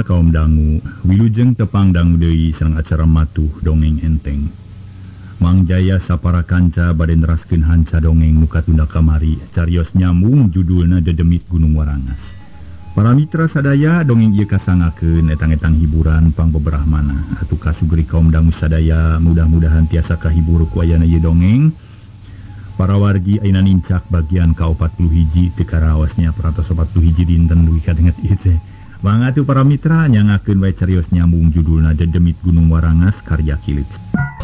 kaum dangu, wilujeng tepang dangu deui sareng acara matuh dongeng enteng. Mang Jaya sapara kanca bade neraskeun hanca dongeng nu katunda kamari, carios nyambung judulna Dedemit Gunung Warangas. Para mitra sadaya dongeng ieu kasangakeun etang-etang hiburan pangbeberahmana. Atuh kasugeri kaum dangu sadaya mudah-mudahan tiasa kahibur ku ayana ieu dongeng. Para wargi ayeuna nincak bagian ka-41 teu karawasnya 141 dinten duwi kadenget ieu teh. Mangatu para mitra nyangakeun wae carios nyambung judulna Dedemit Gunung Warangas karya Kilit.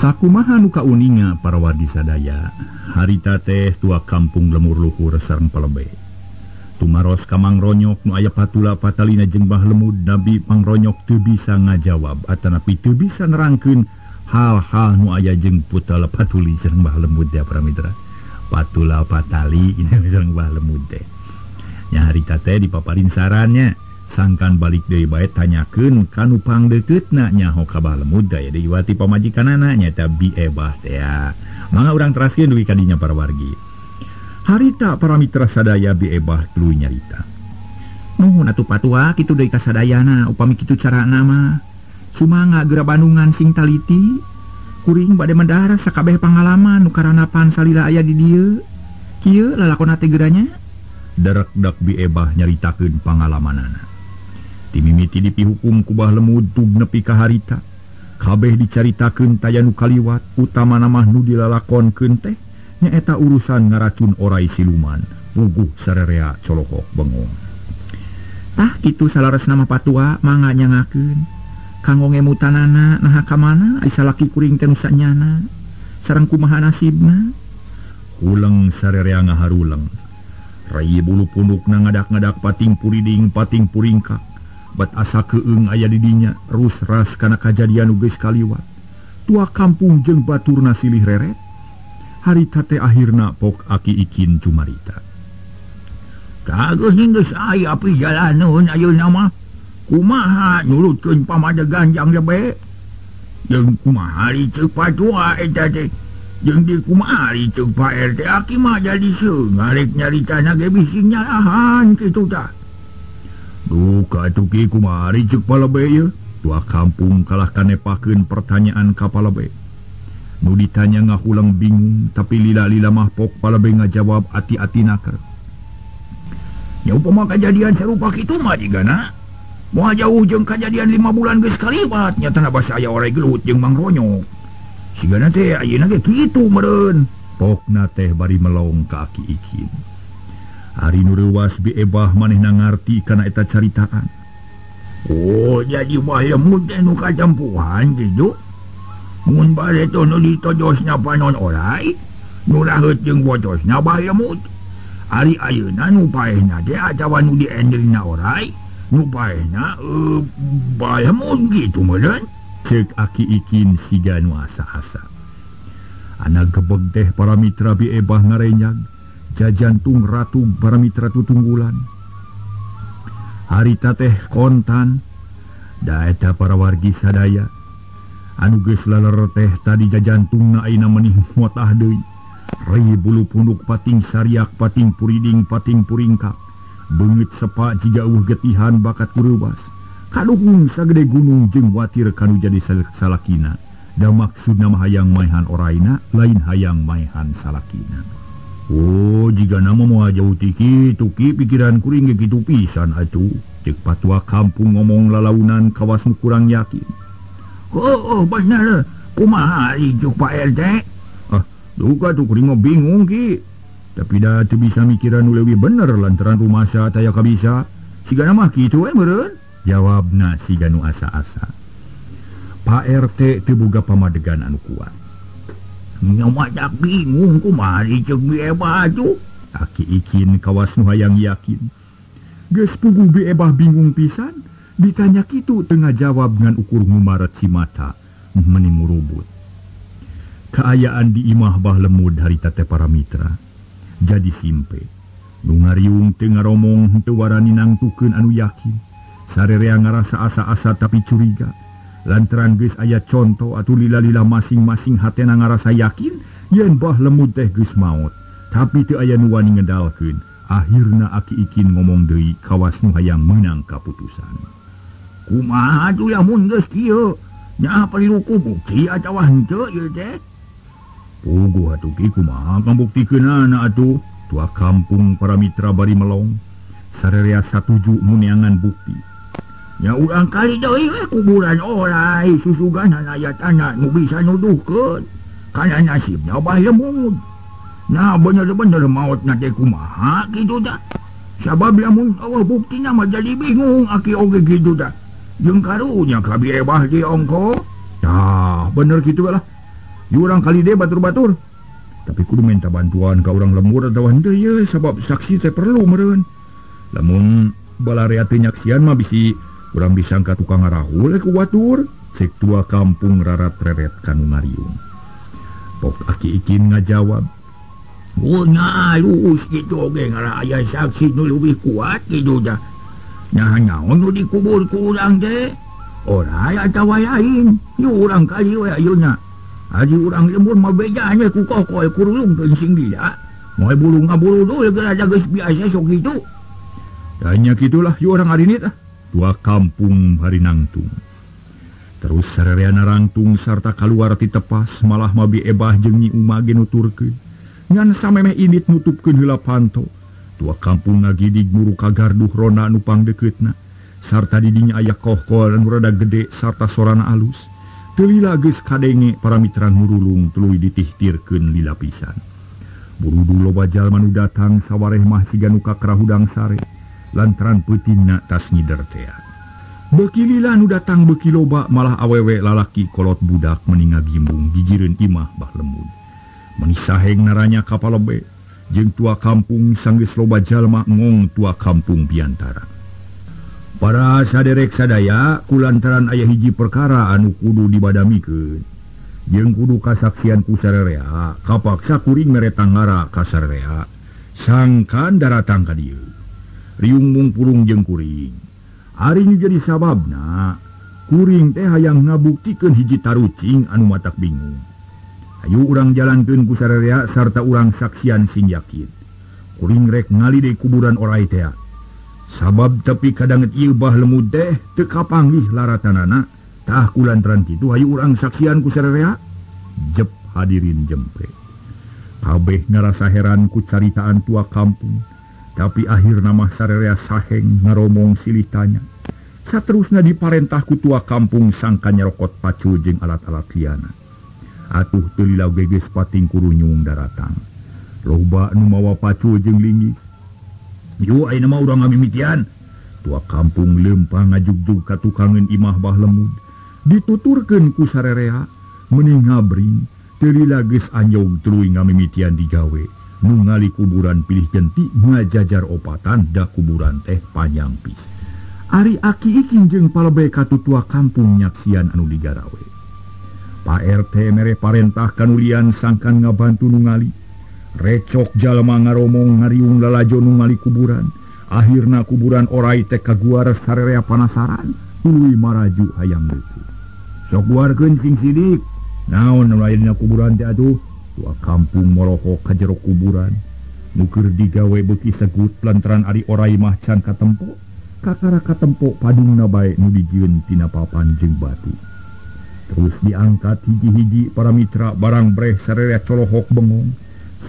Sakumaha nu kauninga para wargi sadaya, harita teh tua kampung lemur luhur sareng palebe. Tumaros ka Mang Ronyok nu aya patula patalina jeung Bah Lemud, Nabi Mang Ronyok teu bisa ngajawab atanapi teu bisa nerangkeun hal-hal nu aya jeung Putala Patuli sareng Bah Lemud ya para mitra. Patula patali sareng Bah Lemud teh. Nya harita teh dipaparin sarannya. Sangkan balik deui bae tanyakeun kanu pangdeuketna nyaho ka Bah Lemud daya deui wati pamajikanana nyata Bi Ebah teh ya. Mangga urang teraskeun duwi kadinya para wargi. Harita para mitra sadaya Bi Ebah tuluy nyarita. Nuhun atuh patua kitu deui ka sadayana upami kitu carana mah. Sumanga geura Bandungan sing taliti. Kuring bade mendahar sakabeh pangalaman nu karanapan salila aya di dieu. Kieu lalakonna teh geuranya. Derek-dek Bi Ebah nyaritakeun pangalamanana. Timimiti dipihukum ku Bah Lemud tug nepi ka harita. Kabeh dicaritakeun taya nu kaliwat, utamana mah nu dilalakonkeun teh nyaeta urusan ngaracun orai siluman, puguh sarerea colohok bengong. Tah kitu salaresna mah patua mangga nyangakeun. Kanggo ngemutanana naha ka mana ai salaki kuring teh nu sanyana. Sareng kumaha nasibna? Huleng sarerea ngaharuleng. Rai bulu pundukna ngadak-ngadak pating puriding pating puringkak. Bat asa keung aya di dinya rus ras kana kajadian nu geus kaliwat. Tua kampung jeung baturna silih reret. Harita teh akhirna pok aki ikin cumarita. Kageus geus aya api jalaneun ayeuna mah. Kumaha nurutkeun pamadegan jang lebe? Jeung kumaha ceuk patua eta teh? Jeung di kumaha ceuk Pak RT aki mah jadi seung ngarek nyaritana ge bisi nyarahan kitu tah. Duh katuki kumari cek palebe ye. Tua kampung kalah kanepakeun pertanyaan ka palebe. Nu ditanya ngahulang bingung, tapi lila-lila mah pok palebe ngajawab ati-ati naker. Ya upama kejadian serupa kitu mah digana. Moal jauh jeung kejadian 5 bulan geus kaliwat nyatana basa aya orek gelut jeung Mang Ronyok. Sigana teh ayeuna ge kitu meureun. Pokna teh bari melong ka aki ikin. Hari nu reuwas Bi Ebah manehna ngarti kana eta caritaan. Oh, jadi Bah Lemud teh nu kacampuhan kitu. Mun bade teh nu ditojosna panon orai, nu raheut jeung bocosna Bah Lemud. Ari ayeuna nu paehna teh atawa nu diendelna orai, nu paehna Bah Lemud kitu meureun. Ceuk aki ikin siga nu asa-asa. Anak gebeg teh para mitra Bi Ebah ngarenyag. Jajantung ratu para mitra tutunggulan. Harita teh kontan. Da eta para wargi sadaya. Anu geus laler teh tadi jajantungna ayeuna menih motah deui. Rei bulu punduk pating sariak pating puriding pating puringkak. Beungeut sepa jiga eueuh getihan bakat kureuwas. Kaduhung sagede gunung jeung watir kanu jadi salakina. Da maksudna mah hayang maehan oraina lain hayang maehan salakina. Oh, jika nama moal jauh tiki, tuki pikiran kuring ge kitu pisan atuh. Cek patua kampung ngomong lalaunan kawas nu kurang yakin. Oh, bener. Kumaha ijuk Pak RT? Duka tuh kuring mah bingung ki. Tapi dah teu bisa mikiran nu leuwih bener lantaran rumasa taya kabisa. Sigana mah kitu we meureun. Jawabna siga nu asa-asa. Pak RT teu boga pamadegan anu kuat. Nyamadak bingung kumari cek Bi Ebah tuh. Aki ikin kawas nu hayang yakin. Geus puguh Bi Ebah bingung pisan. Ditanya kitu tengah jawab ngan ukur ngumaret si mata. Meni murubut. Kaayaan di imah Bah Lemud harita teh para mitra. Jadi simpe. Nu ngariung teu ngaromong henteu warani nangtukeun anu yakin. Sarerea ngarasa asa-asa tapi curiga. Lantaran geus aya contoh atuh lila-lila masing-masing hatena ngarasa yakin yen Bah Lemud teh geus maot, tapi teu aya nu wani ngedalkeun. Akhirna aki ikin ngomong deui kawas nu hayang meunang kaputusan. kumaha tuh lamun geus kieu nya perlu ku bukti atawa henteu ieu teh puguh atuh ki kumaha pambuktikenana atuh tua kampung para mitra bari melong sarerea satuju muneangan bukti nya urang kali deui we kuburan orai susugan aya tanah nu bisa nuduhkeun kana nasibna Abah Lemud. Nah bener-bener mautna teh kumaha kitu dah. Sabab lamun eueuh buktina mah jadi bingung aki oge kitu dah. Jeung karunya kabeh Abah di ongko. Tah bener kitu lah. Ieu urang kali deh batur-batur. Tapi kudu minta bantuan ka urang lembur atawa henteu ye sabab saksi teh perlu meureun. Lamun balarea teu nyaksian mah bisi urang bisa ka tukang ngarahul ku batur. Cek tua kampung rarat-reret kanu ngariung. Pok aki ikin ngajawab. Nya alus gitu oge ngara aya saksi nu leuwih kuat gitu dah. Nah naon nu dikubur ku urang teh? Orai atawa lain? Yu urang kali we ayeuna. Ari urang lembur mah bedanya ku kokoy kurulung teuing dia. Moal bulu ngabulu dulu geus geus biasa sok kitu. Tanya gitulah yu orang ari tah. Tua kampung hari nangtung. Terus sarereana rangtung sarta kaluar ti tepas malah mabi Ebah jeung Nyi Uma ge nuturkeun. Ngan samemeh init nutupkeun heula panto. Tua kampung ngagidig muru ka garduh rona anu pangdekeutna. Sarta di dinya aya kohkol anu rada gede sarta sorana alus. Teu lila geus kadenge para mitra ngurulung tuluy ditihtirkeun lila pisan. Buru loba jalma nu datang sawareh mah siga nu kakrah hudang sare. Lantaran peutingna tas ngider tea. Beuki lila nu datang beuki loba malah awewe lalaki kolot budak meninga gimbung gigireun imah Bah Lemud. Meni saheng naranya kapalebe jeung tua kampung sanggeus loba jalma ngong tua kampung biantara. Para saderek sadaya kulantaran aya hiji perkara anu kudu dibadamikeun. Jeung kudu kasaksian ku sarerea kapaksa kuring mere tanggara ka sarerea sangkan daratang ka dieu. Riung mungpurung jeung kuring. Ari nu jadi sababna kuring teh hayang ngabuktikeun hiji tarucing anu matak bingung. Ayo urang jalankeun ku sarerea sarta urang saksian sing yakin. Kuring rek ngali deui kuburan orai teh. Sabab tepi kadanget ieu Bah Lemud teh teu kapanggih laratanana. Tah kulantaran kitu hayu urang saksian ku sarerea. Jep hadirin jempe. Kabeh ngarasa heran ku caritaan tua kampung. Tapi akhirna mah sarerea saheng ngaromong silih tanya. Saterusna diparentah ku tua kampung sangka nyerokot pacu jeung alat-alat liana. Atuh teu lila geges pating kurunyung daratang. Loba nu mawa pacu jeung linggis. Yu ayeuna mah urang ngamimitian. Tua kampung leumpang ngajugjug ka tukangeun imah Bah Lemud. Dituturkeun ku sarerea meni ngabring teu lila geus anjog tuluy ngamimitian digawe. Nu ngali kuburan pilih genti ngajajar opatan da kuburan teh panjang pis. Ari aki iking jeung palebe ka tua kampung nyaksian anu digarawe. Pak RT mere parentah kanulian sangkan ngabantu nu ngali. Recok jalma ngaromong ngariung lalajo nu ngali kuburan. Akhirna kuburan orai teh kaguar sarerea panasaran tuluy maraju hayang leutik. Sok guarkeun sing sidik. Naon anu ayeuna kuburan teh atuh? Tua kampung moroko ka jero kuburan. Nuker digawe beuki segut lantaran ari orai mah can katempo. Kakara katempo padungna bae nu dijieun tina papan jeung batu. Terus diangkat hiji-hiji para mitra barang breh sarerea colohok bengong.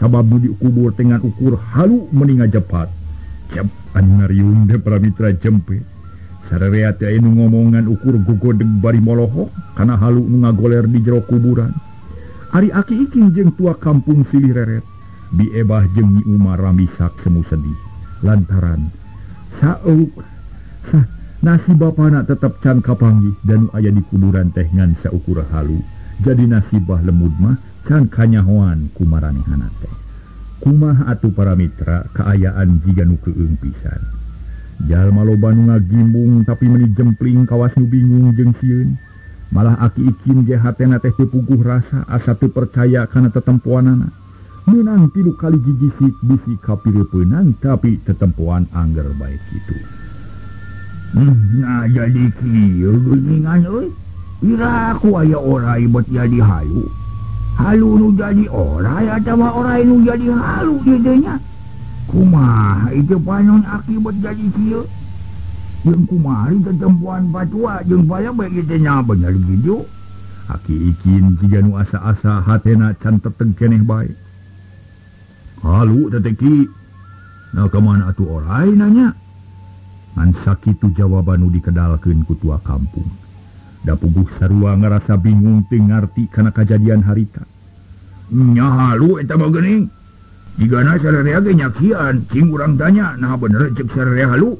Sabab nu dikubur dengan ukur halu meni ngajepat. Cep anu ngariung teh para mitra jempe. Sarerea teh anu ngomongan ukur gogodeg bari molohok kana halu nu ngagoler di jero kuburan. Ari aki iking jeung tua kampung silih reret. Bi Ebah jeung Nyi Uma ramisak semu sedih. Lantaran nasib bapana tetep can kapanggih dan aya di kuburan teh ngan saukur halu. Jadi nasib Bah Lemud mah can kanyahoan ku maranehanna teh. Kumaha atuh para mitra kaayaan jiga nu keueung pisan. Jalma loba nu ngagimbung tapi meni jempling kawas nu bingung jeung sieun. Malah aki ikin ge hatena teh teu puguh rasa asa teu percaya kana tetempoanana. Meunang tilu kali gigisik bisi kapireupeunang tapi tetempoan angger bae kitu. Nah jadi kieu geuningan euy. Ira ku aya orai bet jadi halu. Halu nu jadi orai atawa orai nu jadi halu ieu nya. Kumaha ieu panon aki bet jadi kieu? Yang kumari tetempuan patua jeung paya bae kita nya bener gitu. Aki ikin jika nu asa-asa hatena can teteng keneh bae. Halu teteki. Nah kemana atuh orai nanya? Ngan sakitu jawaban nu dikedalkeun ku tua kampung. Da puguh sarua ngarasa bingung teu ngarti kana kajadian harita. Nya halu eta mah geuning. Jigana sararea ge nyakian, cing urang tanya, nah bener cek sararea halu.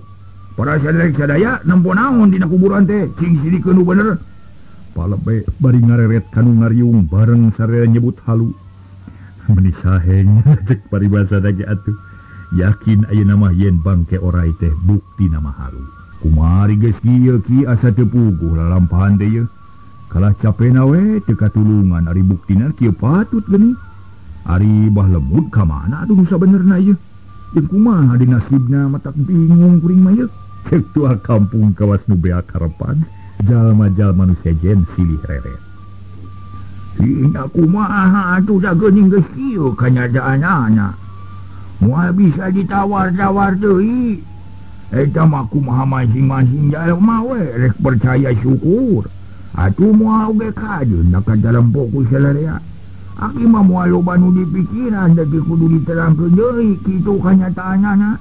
Para sadaya sadaya nempo naon dina kuburan teh, cing sidikeun nu bener. Palebe bari ngareret kanu ngariung bareng sararea nyebut halu. Meni saheng cek paribasa dage atuh. Yakin ayeuna mah yen bangke orai teh bukti nama halu. Kumari geus kieu ki asa teu puguh lalampahan teh ye. Kalah capena we teu katulungan ari buktina kieu patut geuning. Ari bah lemud ka mana atuh nu sabenerna ieu? Jeung kumaha di nasibna matak bingung kuring mah ye. Cek tua kampung kawas nu beak harepan, jalma-jalma nu sejen silih reret. Ina kumaha atuh da geuning geus kieu kanyadaanana. Moal bisa ditawar-tawar deui. Eta mah kumaha masing-masing jalma we rek percaya syukur. Atuh moal oge kajeun da ka dalam fokus salarea. Aki mah moal loba nu dipikiran da kudu diterangkeun deui kitu kanyataanana.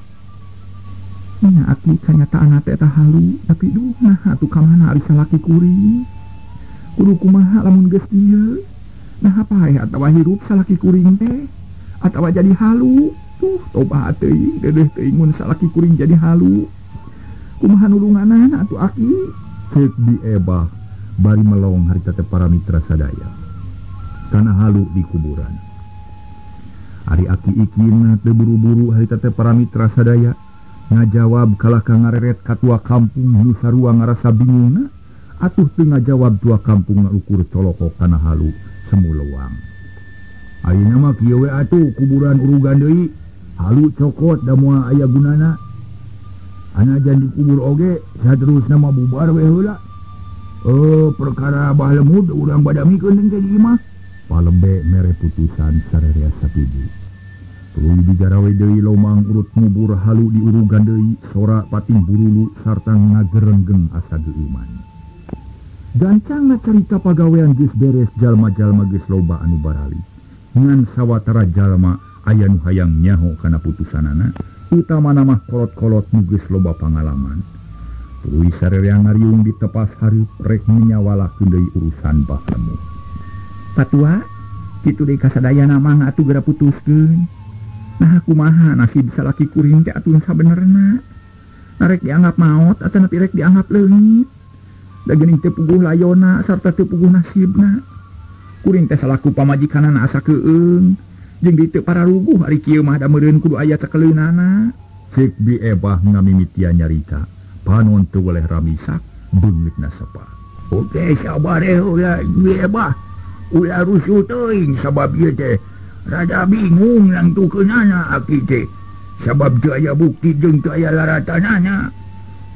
Nya aki kanyataanna teh tah halu, tapi duh nah atuh ka mana ari salaki kuring. Kudu kumaha lamun geus kieu? Nah hapae atawa hirup salaki kuring teh? Atawa jadi halu? Tobat teuing, dedeh teuing mun salaki kuring jadi halu. Kumaha nulunganana atuh aki? Cek di ebah bari melong harita teh para mitra sadaya. Kana halu di kuburan. Ari aki ikina teu buru-buru harita teh para mitra sadaya ngajawab kalah ka ngareret katua kampung nu sarua ngarasa bingungna atuh teu ngajawab tua kampung ngukur coloko kana halu semu leuang. Ayeuna mah kieu we atuh kuburan urugan deui. Halu cokot da moal aya gunana. Anajan dikubur oge saterusna mah bubar we heula. Perkara bah lemud urang badamikeun teh di imah. Palebe mere putusan sararea satuju. Tuluy dijarawe deui lomang urut ngubur halu di urugan deui sora pating burulu sarta ngagerenggeng asa geueuman. Gancangna carita pagawean geus beres jalma-jalma geus loba anu barali. Ngan sawatara jalma aya nu hayang nyaho kana putusanana, utamana mah kolot-kolot nu geus loba pangalaman. Tuluy sararea ngariung di tepas hareup rek menyawalakeun deui urusan bah lemud. Patua, kitu deui kasadayana mah atuh geura putuskeun. Nah kumaha nasib salaki kuring teh atuh sabenerna? Narek dianggap maot atawa nepi rek dianggap leungit. Da geuning teu puguh layona sarta teu puguh nasibna. Kuring teh salaku pamajikanana asa keueung. Jeung dieu pararuguh ari kieu mah da meureun kudu aya cakeleunana. Cek bi ebah ngamimitian nyarita. Panon teu boleh ramisak beungitna sepa. Oke sabar ulah bi ebah. Ulah rusuh teuing sabab ieu teh rada bingung nangtukeunana aki teh. Sabab teu aya bukti jeung teu aya laratanana.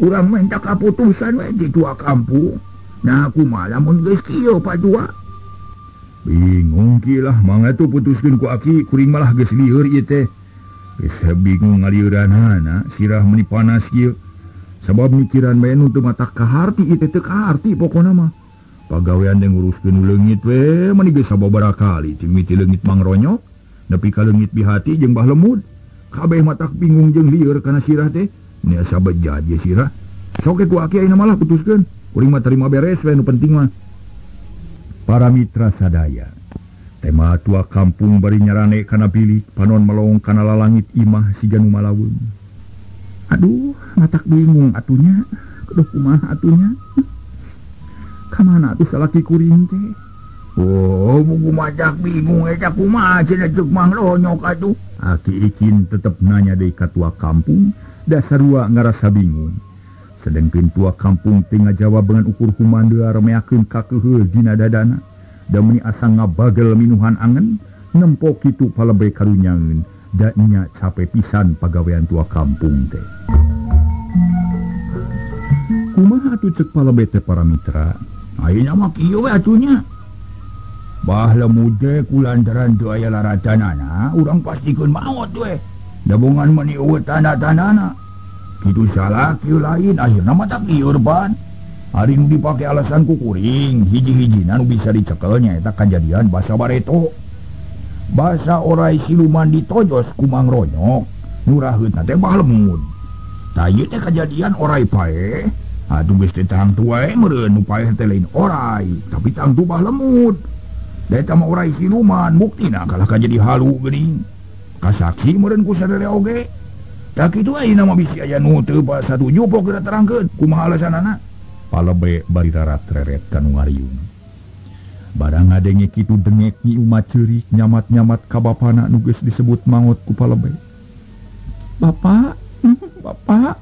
Urang minta kaputusan we di tua kampung. Nah kumaha lamun geus kieu patua? Bingung kilah mangga tuh putuskeun ku aki kuring malah geus lieur ieu teh. Geus bingung ngalieuranana sirah meuni panas kieu. Sabab mikiran bae nu teu matak kaharti ieu teh teu kaharti pokona mah. Pagawean teh nguruskeun leungit we meuni geus sababaraha kali cing miti leungit mangronyok nepi ka leungit bihati jeung bah lemud. Kabeh matak bingung jeung lieur kana sirah teh. Mun asa bejat ye sirah. Sok ku aki ayeuna malah putuskeun. Kuring mah terima beres we nu penting mah. Para mitra sadaya, tema tua kampung bari nyarane kana bilik panon melong kana lalangit imah si janu malaweung. Aduh, matak bingung atunya. Kudu kumaha atunya? Kamana atuh salaki kuring teh? Buku matak bingung eta kumaha cenah ceuk mangronyok atuh. Aki ikin tetep nanya deui ka tua kampung, da sarua ngarasa bingung. Sedengkeun tua kampung teu ngajawab dengan ukur humandeu rameakeun kakeuheul dina dadana. Da meuni asa ngabagel minuhan angen, nempo kitu palebe karunyangeun, da nya capek pisan pagawean tua kampung teh. Kumaha atuh ceuk palebe teh para mitra? Ayeuna mah kieu we atunya. Bah lemud teh kulantaran teu aya laratanana, urang pastikeun maot we. Dabongan meuni eueuh tanda-tandana. Kitu salah kieu lain ayeuna mah tak lieur ban. Ari nu dipake alasan ku kuring hiji-hijina nu bisa dicekelnya eta kajadian basa bareto. Basa orai siluman ditojos ku Mang Ronyok nu raheutna teh bah lemud. Tah ieu teh kajadian orai pae. Atuh geus teh tang tua meureun nu paeh teh lain orai, tapi tang tu bah lemud. Da eta mah orai siluman buktina kalah kajadi halu geuning. Kasaksi meureun ku sadere oge. Tah kitu ayeuna mah bisi aya nu teu satuju pok geura terangkeun kumaha alasanana. Palebe bari rarat reret kanu ngariung. Barang ngadenge kitu dengek Nyi Uma ceurik nyamat-nyamat ka bapana nu geus disebut mangot ku Palebe. Bapak, Bapak,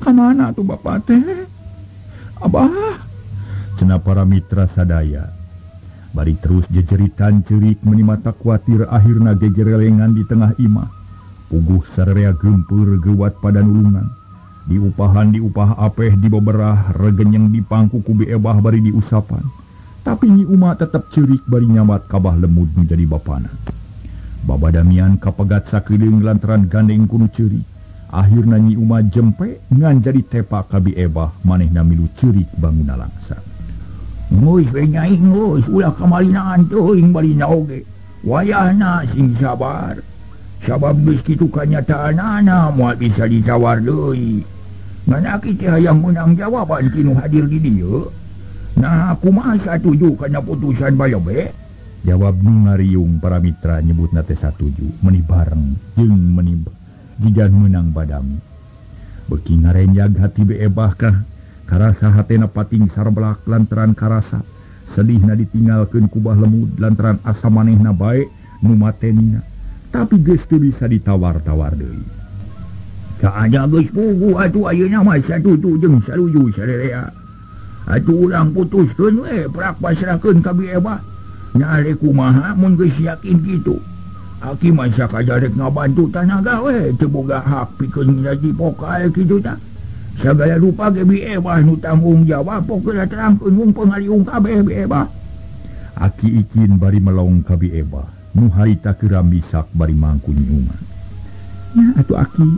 kamana tuh Bapak teh? Abah, cenah para mitra sadaya. Bari terus jejeritan ceurik meuni mata kuatir akhirna gegerelengan di tengah imah. Puguh sarerea geumpeur geuwat pada nulungan. Diupah apeh dibeberah regenyeng dipangku ku Biebah bari diusapan. Tapi Nyi Uma tetep ceurik bari nyamat kabah lemud menjadi bapana. Babadamian kapegat sakeuleung lantaran gandeng kudu ceurik. Akhirna Nyi Uma jempe ngan jadi tepak ka Biebah manehna milu ceurik banguna langsa. Geus we Nyai geus ulah kamalinaan teuing balina oge. Wayahna sing sabar. Sabab geus kitu kanyataanana moal bisa ditawar deui. Ngan aki teh hayang meunang jawaban tinu hadir di dieu. Nah kumaha satuju kana putusan Balebe? Jawab nu ngariung para mitra nyebutna teh satuju meuni bareng jeung meuni jigan meunang badami. Beuki ngarenjag hati Biebah kah karasa hatena pating sarbelak lantaran karasa sedihna ditinggalkeun ku bah lemud lantaran asa manehna bae nu matenina. Tapi geus teu bisa ditawar-tawar deui. Saada geus puguh atuh ayeuna mah satuju jeung saluju sarerea. Atuh urang putuskeun we prak pasrahkeun ka Biebah. Nya are kumaha mun geus yakin kitu. Aki mah sakajarek ngabantu tanaga we teu boga hak pikeun jadi pokal kitu tah. Sagala rupa ge Biebah nu tanggung jawab pokona terangkeun wong pangariung kabeh Biebah. Aki ikin bari melong ka Biebah. Nu harita keuram bisak bari mangku Nyi Uma. Nya atuh Aki,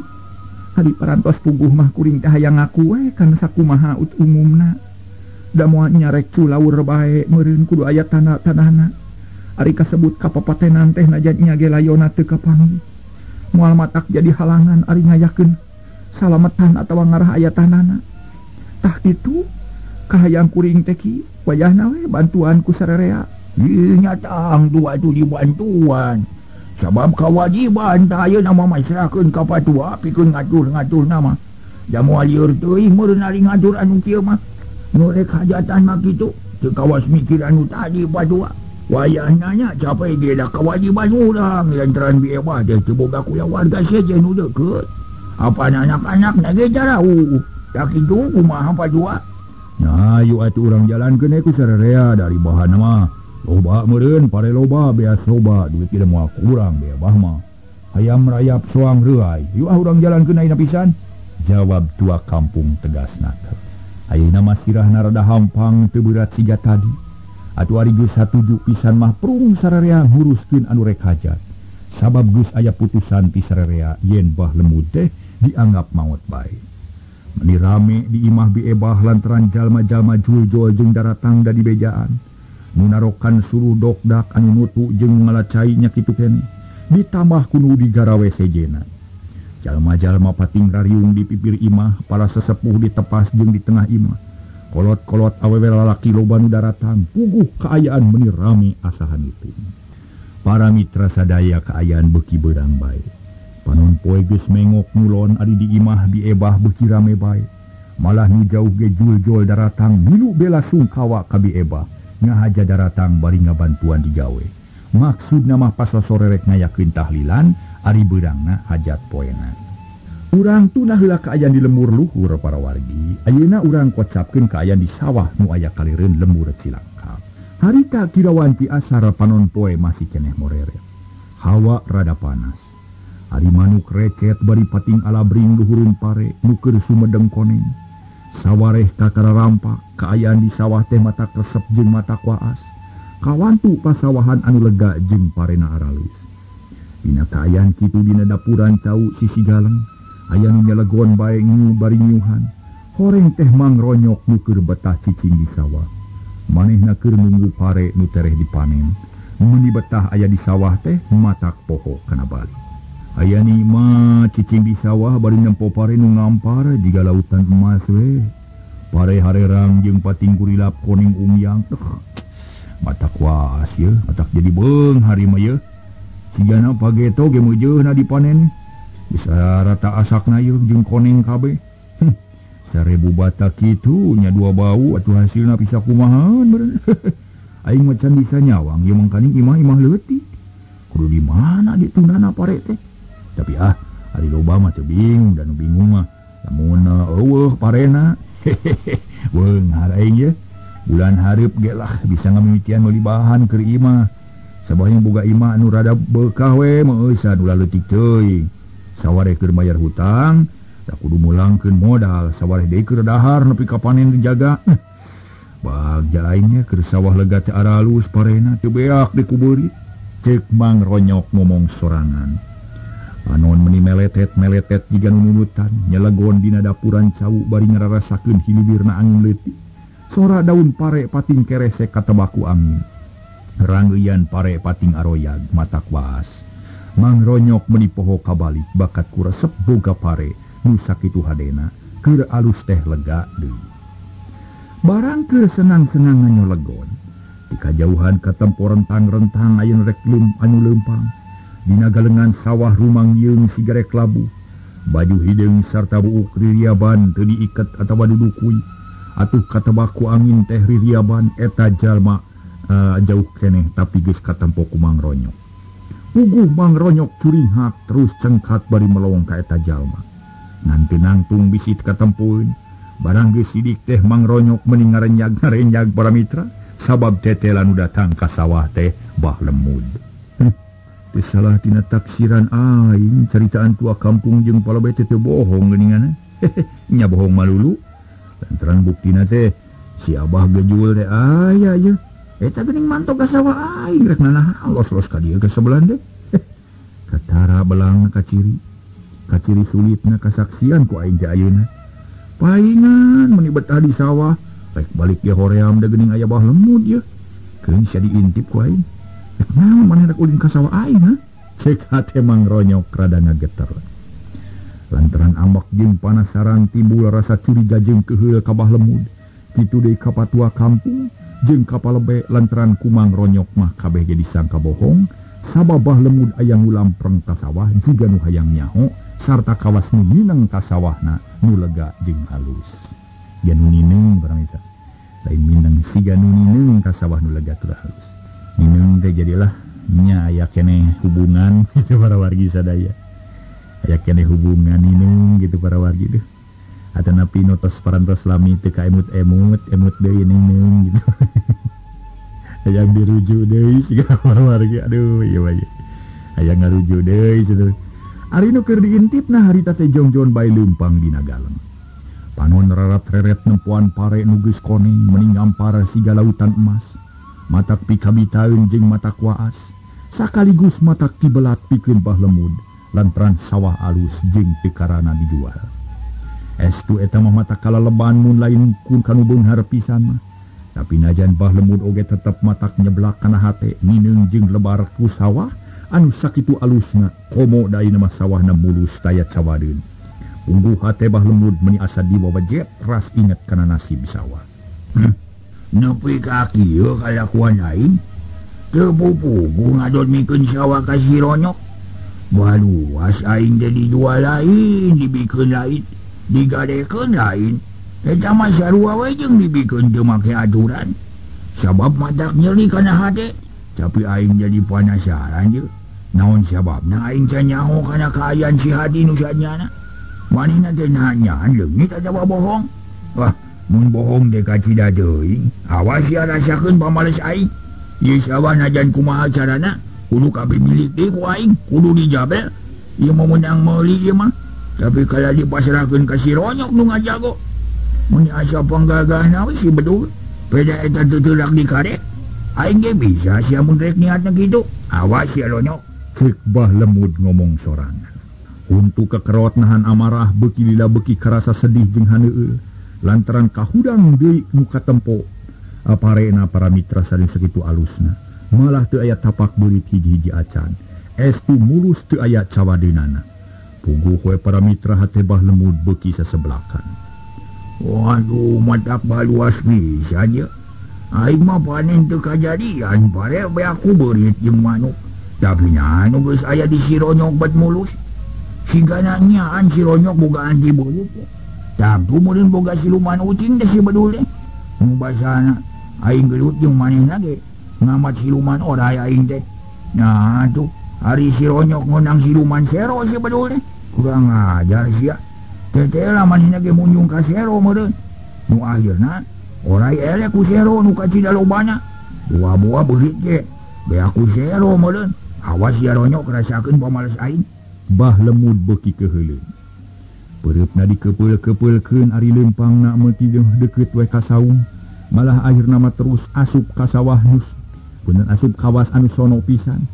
hari parantos puguh mah kuring teh hayang ngaku we kana sakumaha ut umumna. Da moal nyarek culaur bae meureun kudu aya tanda-tandana. Ari kasebut kapapatenan teh najan nya ge layona teu kapanggih. Moal matak jadi halangan ari ngayakeun salametan atawa ngarah aya tandana. Tah kitu kahayang kuring teh ki wayahna we bantuan ku sarerea. Ieu nyatang tua tu dibantuan. Sabab kewajiban tah ayeuna mah masrahkeun ka patua pikeun ngatur-ngatur nama. Da moal lieur teuing meureun ari ngatur anu kieu mah. Nu rek hajatan mah kitu, teu kawas mikir anu tadi patua. Wayahna nya capai ge da kewajiban urang lantaran Biebah teh teu boga kulawarga sejen nu deukeut. Apana anak-anakna ge jarau. Da kitu kumaha patua? Nah, yuk atuh urang jalankeun ku sarerea dari bahanna mah. Loba meureun pare loba beas loba duit kieu moal kurang Biebah mah. Hayam rayap soang reuai. Yuk urang jalankeun ayeuna pisan. Jawab tua kampung tegasna. Ayeuna mah sirahna rada hampang teu berat siga tadi. Atuh ari geus satuju pisan mah prung sarerea nguruskeun anu rek hajat. Sabab geus aya putusan ti sarerea yen bah lemud teh dianggap maot bae. Meuni rame di imah Biebah lantaran jalma-jalma jual-jual jeung daratang da di bejaan. Nu narokan suruh dokdak anu nutu jeung ngalacai nya kitu keneh. Ditambah kudu digarawe sejena. Jalma-jalma pating rariung di pipir imah, para sesepuh ditepas jeung di tengah imah. Kolot-kolot awewe lalaki loba nu daratang, puguh kaayaan meuni rame asahan itu. Para mitra sadaya kaayaan beuki beurang bae. Panon poe geus mengok ngulon ari di imah Biebah beuki rame bae. Malah nu jauh ge jul-jul daratang milu bela sungkawa ka Biebah. Ngahaja daratang bari ngabantuan digawe. Maksudna mah pasosore rek ngayakeun tahlilan ari beurangna hajat poena. Urang tunah heula kaayaan di lembur luhur para wargi. Ayeuna urang kocapkeun kaayaan di sawah nu aya kalireun lembur Cilangkap. Harita kirawan ti asar panon poe masih keneh moreret. Hawa rada panas. Ari manuk recet bari pating alabring luhureun pare nu keur sumedeng koneng. Sawareh kakara rampak, kaayaan di sawah teh mata kresep jeung mata kuaas. Kawantu pasawahan anu lega jeung parena aralis. Dina kaayaan kitu dina dapuran cau sisi galeng, Aya nu nyelegon bae ngu bari nyuhan. Horeng teh mangronyok nu keur betah cicing di sawah. Manehna keur nunggu pare nu tereh dipanen. Mun di betah aya di sawah teh matak poho kana bali. Aya ni mah cicing di sawah bari nempo pare nu ngampar jiga lautan emas we. Pare harerang jeung pating kurilap koning umyang. Matak waas ye, matak jadi beung hari mah ye. Sigana pageto ge meujeuna dipanen. Bisa rata asakna ye jeung koneng kabeh. 1000 batak kitu nya 2 bau atuh hasilna pisah kumahan beureun. Aing macan bisa nyawang ye mangkaning imah-imah leutik. Kudu di mana ditundana pare teh. Tapi ari loba mah teu bingung dan bingung mah lamun eueuh parena. Beung aing ye. Bulan hareup ge lah bisa ngamimitian meuli bahan keur imah. Sabahing boga imah anu rada beukah we meueusan ulah leutik teuing. Sawareh keur bayar hutang, da kudu mulangkeun modal, sawareh deui keur dahar nepi ka panen dijaga. Bagja aing keur sawah lega teh aralus parena teu beak dikubeuri. Ceuk Mang Ronyok ngomong sorangan. Panon meuni meletet-meletet jiga nununutan, nyelegon dina dapuran cau bari ngararasakeun hilibirna angin leutik. Sora daun pare pating keresek katebaku angin. Rangeuyan pare pating aroyag matak waas. Mang Ronyok meuni poho kabalik bakat ku resep boga pare nu sakitu hadena keur alus teh lega deui. Barang keur senang-senang nyelegon. Di kajauhan katempo rentang-rentang aya rek anu leumpang. Dina galengan sawah rumang yeung sigarek labu. Baju hideung sarta buuk ririaban teu diiket atawa didukui. Atuh katebaku angin teh ririaban eta jalma jauh keneh tapi geus katempo ku Mang Ronyok. Puguh Mang Ronyok curinghak terus cengkat bari melowong ka eta jalma. Ngan teu nangtung bisit katempoeun. Barang geus sidik teh Mang Ronyok meuni ngarenjag para mitra sabab tetelan nu datang ka sawah teh Bah Lemud. Teu salah tina taksiran aing caritaan tua kampung jeung palebet teu bohong geuninganna. Nya bohong malulu. Lantaran buktina teh si Abah gejul teh aya ye. Eta geuning mantok ka sawah aing rek nanaha los-los ka dieu ke sebelah teh. Katara belang kaciri. Kaciri sulitna kasaksian ku aing teh ayeuna. Paingan meuni betah di sawah, rek balik ge hoream da geuning aya Bah Lemud ye. Keun sia diintip ku aing. Rek naon maneh rek ulin ka sawah aing ha? Cek hate Mang Ronyok rada ngageter. Lantaran ambak jeung panasaran timbul rasa curiga jeung keheul ka Bah Lemud. Kitu deui ka patua kampung jeung ka palebe lantaran ku Mang Ronyok mah kabeh jadi sangka bohong. Sabab Bah Lemud aya ngulampreng ka sawah juga nu hayang nyaho sarta kawas nu mineng ka sawahna nu lega jeung halus. Ya nu nineng paramita. Lain mineng siga nu nineng ka sawah nu lega teu halus. Nineng teh jadilah nya aya keneh hubungan itu para wargi sadaya. Aya keneh hubungan ninung gitu para wargi deh. Atanapi notos parantos lami teu ka emut-emut deui ninung gitu. Hayang dirujuk deui siga para wargi. Aduh ieu bae. Hayang ngarujuk deui cenah. Ari nu keur diintipna harita teh jongjon bae leumpang dina galeng. Panon rarat-reret nempuan pare nu geus koneng meuni ngampar siga lautan emas. Matak pikabitaeun jeung matak waas. Sakaligus matak tibelat pikeun Bah Lemud. Lantaran sawah alus jeung pikarana dijual. Estu eta mah mata kalaleban mun lain kun kanu beunghar pisan mah. Tapi najan Bah Lemud oge tetep matak nyeblak kana hate ninung jeung lebar ku sawah anu sakitu alusna komo daina mah sawahna mulus taya cawadeun. Ungguh hate Bah Lemud meuni asa diwawajet ras inget kana nasib sawah. Nepi ka kieu kalakuan aing teu pupugu ngadonmikeun sawah ka si Ronyok. Baluas aing teh dijual lain, dibikeun lain, digadekeun lain. Eta mah sarua we jeung dibikeun teu make aturan. Sabab matak nyeri kana hate. Tapi aing jadi penasaran je. Naon sababna aing teh nyaho kana kaayaan si Hadi nu sanyana. Manehna teh nanyaan leungit atawa bohong? Wah, mun bohong teh kacida deui. Awas ya rasakeun pamales aing. Ieu sabah najan kumaha carana? Kudu kabeh milik deui ku aing, kudu dijabel. Ieu mah menang meuli ieu mah. Tapi kalau dipasrahkeun ka si Ronyok nu ngajago, mun asa panggagahna we si bedul, peda eta teu teurak dikarek. Aing ge bisa sia mun rek niatna kitu. Awas ya Ronyok. Cek Bah Lemud ngomong sorangan. Untuk kekerot nahan amarah beki lila beki karasa sedih jeung haneueul lantaran kahudang deui muka tempo. Aparena para mitra saling sakitu alusna. Malah teu aya tapak beurit hiji-hiji acan. Estu mulus teu aya cawadeunana. Puguh we para mitra hate bah lemud beki sasebelakan. Waduh, mata baluas bisa aja. Aing mah panen teu kajadian, bare bae aku beurit jeung manuk. Tapi anu geus aya di si Ronyok bat mulus. Sigana nyaan si Ronyok bogaan si beulit. Tapi meureun boga siluman ucing teh si bedul teh. Nu basana aing gelut jeung manehna ge ngamat siluman oray aing teh. Nah tuh hari si Ronyok ngonang siluman sero si bedul teh. Kurang ajar sia. Tetela manehna ge munjung ka sero meureun. Nu akhirna oray elek ku sero nu kacida lobana. Dua-dua beulit ge. Be aku sero meureun. Awas ya Ronyok rasakeun pamales aing. Bah lemud beki keheuleuh. Pereupna dikepeul-kepeulkeun ari leumpangna meuti deukeut we ka saung. Malah akhirna mah terus asup ka sawah nus. Bener asup kawas anu sono pisan.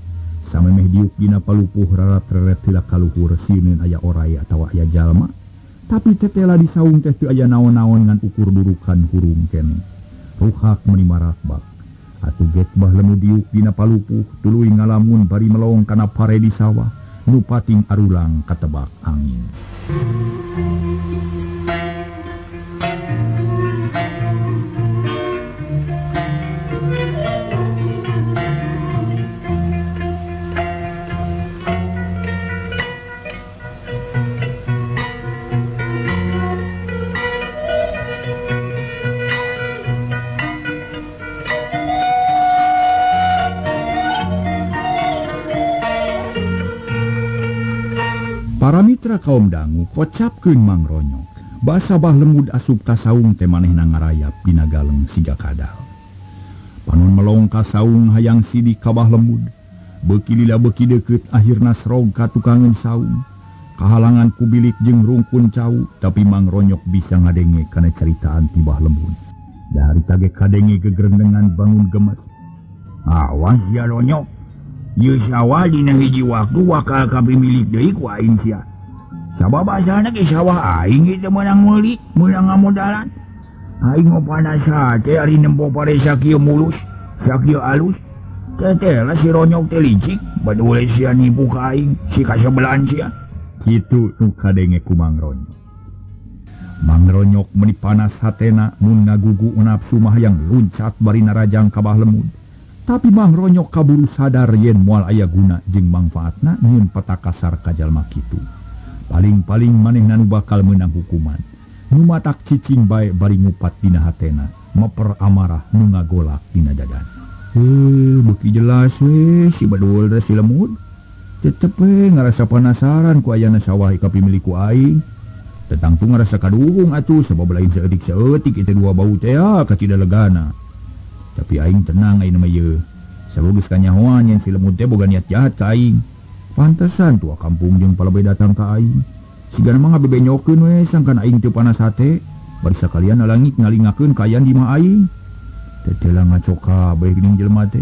Samemeh diuk dina palupuh rarat-reret heula kaluhur sieun aya oray atawa aya jalma. Tapi tetela di saung teh teu aya naon-naon ngan ukur durukan hurung keneh. Ruhak meuni marakbak. Atuh get bah lemud diuk dina palupuh tuluy ngalamun bari melong kana pare di sawah. Nu pating arulang katebak angin. Para mitra kaum dangu kocapkeun Mang Ronyok. Basa bah lemud asup ka saung teh manehna ngarayap dina galeng siga kadal. Panon melong ka saung hayang sidik ka bah lemud. Beuki lila beuki deukeut akhirna srog ka tukangeun saung. Kahalangan ku bilik jeung rungkun cau, tapi Mang Ronyok bisa ngadenge kana caritaan ti bah lemud. Dari tage kadenge gegrendengan bangun gemes. Awas ya Ronyok. Ieu sawah dina hiji waktu wakal kapimilik deui ku aing sia. Sabab asalna ge sawah aing teh meunang meuli, meunang ngamodalan. Aing ngopana sate ari nempo pare sakieu mulus, sakieu alus. Tetela si Ronyok teh licik, badule sia nipu ka aing, si kasebelan sia. Kitu nu kadenge ku Mang Ronyok. Mang Ronyok meuni panas hatena mun ngagugu nafsu mah yang luncat bari narajang ka bah lemud. Tapi Mang Ronyok kaburu sadar yen moal aya guna jeung mangfaatna nyieun peta kasar ka jalma kitu. Paling-paling manehna nu bakal meunang hukuman. Nu matak cicing bae bari ngupat dina hatena, meper amarah nu ngagolak dina dadan. Beuki jelas we si badul da si lemud. Tetep we ngarasa penasaran ku ayana sawah kapimilik ku aing. Tetangtu ngarasa kaduhung atuh sabab lain saeutik-saeutik itu dua bau teh kacida legana. Tapi aing tenang aing mah ieu. Sabab geus kanyahoan yen si lemud teh boga niat jahat ka aing. Pantesan tua kampung jeung palebay datang ka aing. Sigana mah ngabebenyokeun we sangkan aing teu panas hate. Bari sakalian alangit ngalingakeun kaayaan di mah aing. Tetela ngaco kabeh geuning jelema teh.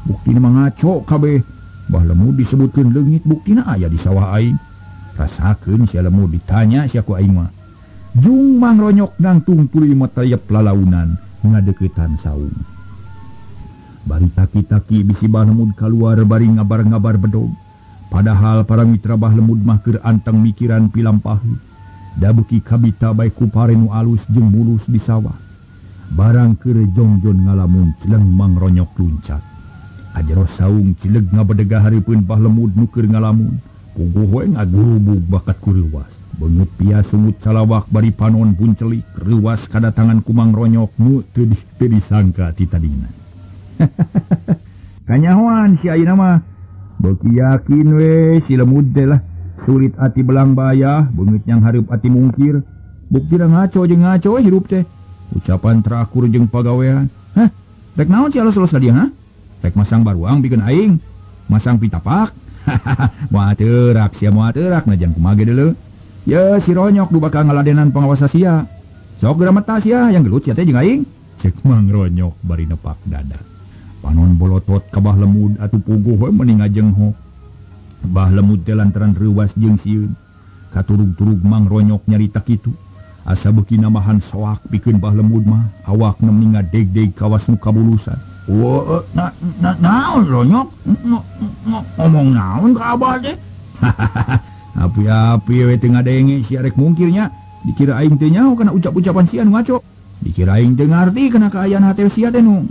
Buktina mah ngaco kabeh. Bah lemud disebutkeun leungit buktina aya di sawah aing. Rasakeun sia lemud ditanya sia ku aing mah. Jung Mang Ronyok nangtung tuluy matayep lalaunan ngadeuketan saung. Bari taki-taki bisi bah lemud kaluar bari ngabar-ngabar bedog. Padahal para mitra bah lemud mah keur anteng mikiran pilampaheun. Da beuki kabita bae ku pare nu alus jeung mulus di sawah. Barang keur jongjon ngalamun cileng Mang Ronyok luncat. Ajero saung cileg ngabedegah hareupeun bah lemud nu keur ngalamun. Puguh we ngagurubug bakat ku reuwas. Beungeut pia sungut salawak bari panon puncelik reuwas kadatangan ku Mang Ronyok nu teu disangka ti tadina. Kanyahoan si ayeuna mah. Beuki yakin we si lemud teh lah sulit ati belang bayah, beungeut nyang hareup ati mungkir. Bukti da ngaco jeung ngaco we hirup teh. Ucapan terakur jeung pagawean. Hah? Rek naon si alos-alos tadi ha? Rek masang baruang bikin aing. Masang pitapak. Moal teurak sia moal teurak najan kumaha ge deuleu. Ya si Ronyok du bakal ngaladenan pengawas sia. Sok geura mata sia yang gelut sia teh jeung aing. Cek Mang Ronyok bari nepak dada. Panon bolotot ka bah lemud atuh puguh we meuni ngajenghok. Bah lemud teh lantaran reuwas jeung sieun. katurug-turug Mang Ronyok nyarita kitu. Asa beuki namahan soak pikeun Bah Lemud mah awak nemni ngadeg-deg kawas nu kabulusan. Naon Ronyok? Ngomong naon ka abah teh? Api-api we teu ngadenge sia rek mungkirnya. Dikira aing teu nyaho kana ucap-ucapan sia nu ngaco. Dikira aing teu ngarti kana kaayaan hate sia teh nu.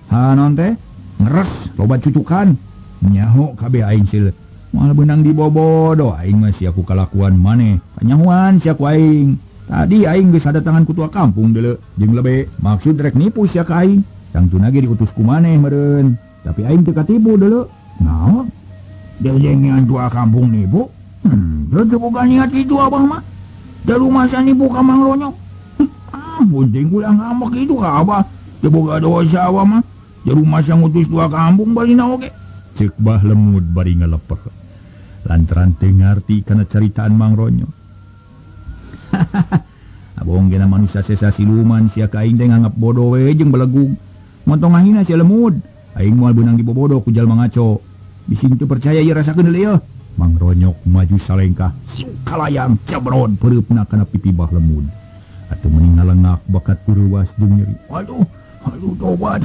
Hanon teh ngeres loba cucukan. Nyaho kabeh aing sileut. Moal beunang dibobodo aing mah sia ku kalakuan maneh. Kanyahoan sia ku aing. Tadi aing geus datangan ku tua kampung deuleu jeung lebe maksud rek nipu sia ka aing. Tangtuna ge diutus ku maneh meureun. Tapi aing teu katipu deuleu. Naon? Dejengan tua kampung nipu? Teu boga niat itu abah mah. Dalu masa nipu ka Mang Ronyok. Bunting ulah ngambek itu ka abah. Teu boga dosa abah mah. Dalu masa ngutus tua kampung barina oge. Ceuk Bah Lemud bari ngaleper. Lantaran teu ngarti kana caritaan Mang Ronyok. Abong gena manusia sesa siluman sia ka aing teh nganggap bodoh we jeung belegug. Montong ngahina sia Lemud. Aing moal beunang dibobodo ku jalma ngaco. Bising teu percaya ieu rasakeun deuleu yeuh. Mang Ronyok maju salengkah, kalayang cabrod pereupna kana pipi Bah Lemud. Atuh meni ngalengak bakat tureuwas jeung nyeri. Aduh tobat.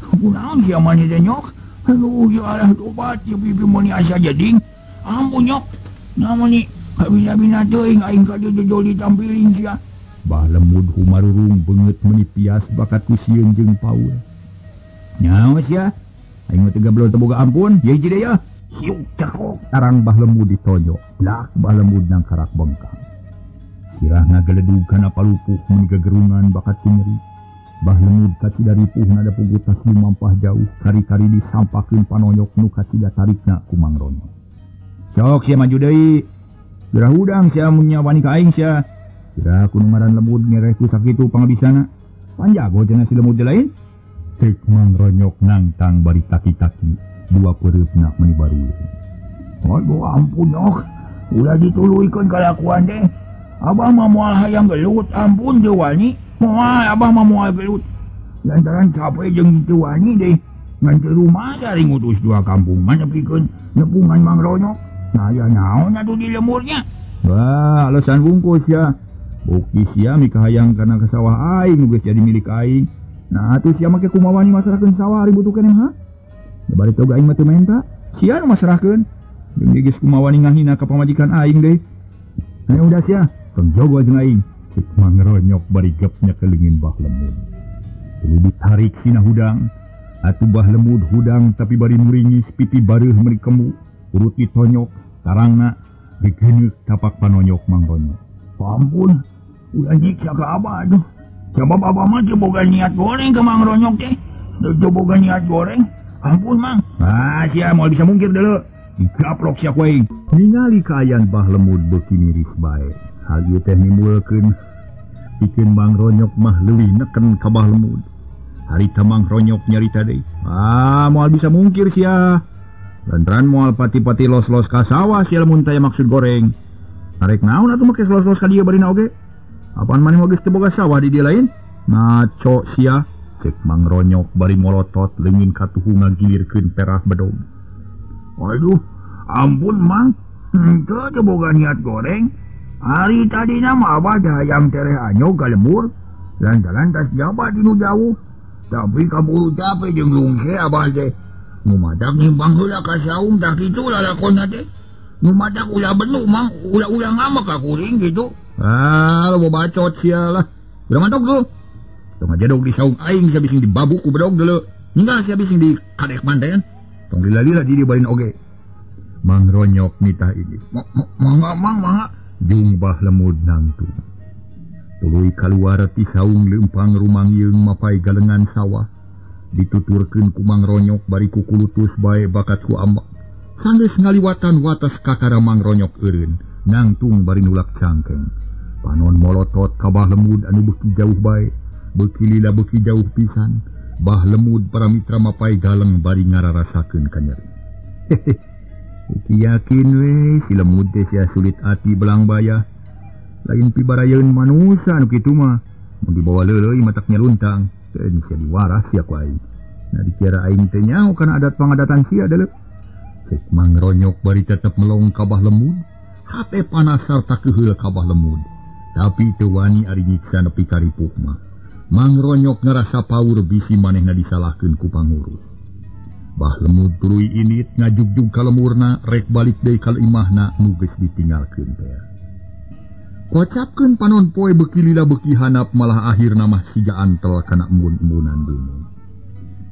Kunaon sia mah teh Nyok? Aduh ya Allah tobat ya pipi meni asa jeding. Ampun Nyok. Namani kabina-bina teuing aing kadeu-deu ditampilin sia. Bah Lemud humarurung beungeut meni pias bakat ku sieun jeung Paul. Nyaho sia? Aing mah teu gablol teu boga ampun, ye hiji deui ya. Siuk cekok. Tarang Bah Lemud ditonjok. Dak Bah Lemud nang karak bengkang. Sirah ngageledug kana palupuh meni gegerungan bakat ku nyeri. Bah Lemud kacida ripuhna da puguh tas lumampah jauh kari-kari disampakeun panonyok nu kacida tarikna ku Mang Ronyok. Sok sia maju deui. Gerah hudang sia mun nyawani ka aing sia. Kira kudu ngaran Lemud ngereh ku sakitu pangabisana. Panjago cenah si Lemud lain. Ceuk Mang Ronyok nangtang bari taki-taki dua pereupna meni barueun. Aduh ampun Nyok. Ulah dituluykeun kalakuan teh. Abah mah moal hayang gelut ampun teu wani. Moal abah mah moal gelut. Lantaran capek jeung teu wani deui. Ngan teu rumah dari ngutus dua kampung mah nepikeun nepungan Mang Ronyok. Nah ya naon atuh di lemurnya? Wah, alasan bungkus ya. Bukti sia mika hayang kana ka sawah aing geus jadi milik aing. Nah atuh sia make kumaha wani masrahkeun sawah ari butuhkeun ha? Da bari toga aing mah teu menta. Sia nu masrahkeun. Jeung geus kumaha wani ngahina ka pamajikan aing deui. Nah udah sia, tong jogo jeung aing. Cik Mang Ronyok bari gepnya ke leungeun Bah Lemud. Tuluy ditarik sina hudang. Atuh Bah Lemud hudang tapi bari muringis pipi bareuh meni kembu. Urut ditonyok, tarangna digeunyeuk tapak panonyok Mang Ronyok. Ampun, ulah nyiksa ka abah aduh. Sabab abah mah teu boga niat goreng ke Mang Ronyok teh. Teu boga niat goreng. Ampun Mang. Ah sia moal bisa mungkir deuleu. Digaplok sia ku aing. Ningali kaayaan Bah Lemud beuki miris bae. Hal ieu teh nimbulkeun pikeun Mang Ronyok mah leuwih neken ka Bah Lemud. Harita Mang Ronyok nyarita deui. Moal bisa mungkir sia. Lantaran moal pati-pati los-los ka sawah sia lamun taya maksud goreng. Arek naon atuh make los-los ka dieu barina oge? Apaan maneh geus teu boga sawah di dieu lain? Ngaco sia, cek Mang Ronyok bari molotot leungin katuhu ngagilirkeun perah bedog. Waduh, ampun Mang. Teu boga niat goreng. Hari tadina mah abah teh hayang tereh anyog ka lembur. Lantaran tas jabat dinu jauh. Tapi kaburu capek jeung lungse abah teh. Numadak nimbang heula ka saum dak kitu lalakonna teh. Numadak ulah benu Mang, ulah ngamek ka kuring gitu. Lo bacot sia lah. Udah mantok tuh. Tong ajadog di saum aing sia bising dibabuk ku bedog deuleu. Ninggal sia bising di kadek manten. Tong dilalila di dieu barin oge. Mang Ronyok mitah ini. Mangga. Jung Bah Lemud nangtung. Tuluy kaluar ti saung leumpang rumangieung mapai galengan sawah. Dituturkeun ku Mang Ronyok bari ku kulutus bae bakat ku ambak. Sanggeus ngaliwatan wates kakara Mang Ronyok eureun, nangtung bari nulak cangkeng. Panon molotot ka Bah Lemud anu beuki jauh bae, beuki lila beuki jauh pisan. Bah Lemud para mitra mapai galeng bari ngararasakeun ka nyeri. Uki yakin we si Lemud teh sia sulit ati belang bayah. Lain pibarayeun manusia anu kitu mah. Mun dibawa leuleuy matak nyaluntang, teu sia diwaras sia ku aing. Nah dikira aing teh nyaho kana adat pangadatan sia deuleu. Cek Mang Ronyok bari tetep melong ka Bah Lemud. hate panas sarta keheul kabah lemud. Tapi teu wani ari nyiksa nepi ka ripuh mah. Mangronyok ngerasa paur bisi manehna disalahkeun ku pangurus. Bah lemud tuluy init ngajugjug ka lemurna rek balik deui ka imahna nu geus ditinggalkeun teh. Kocapkeun panon poe beuki lila beuki hanap malah akhirna mah siga antel kana embun-embunan deui.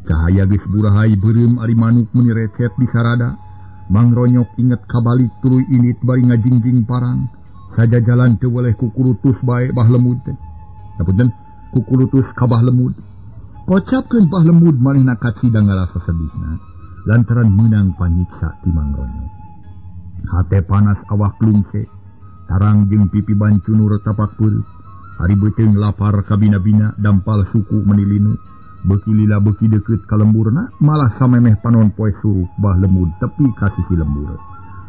Cahaya geus burahay beureum ari manuk meni recet di sarada. Mangronyok inget kabalik tuluy init bari ngajingjing parang. Saja jalan teu weleh kukulutus bae bah lemud teh. Sapunten kukulutus ka bah lemud. Kocapkeun bah lemud manehna kacidang ngarasa sedihna lantaran meunang panyiksa ti mangronyok. Hate panas awak lungse, tarang jeung pipi bancunur tapak peureup. Ari beuteung lapar ka bina-bina dampal suku menilinu. Beuki lila beuki deukeut ka lemburna malah samemeh panon poe suruh bah lemud tepi ka sisi lembur.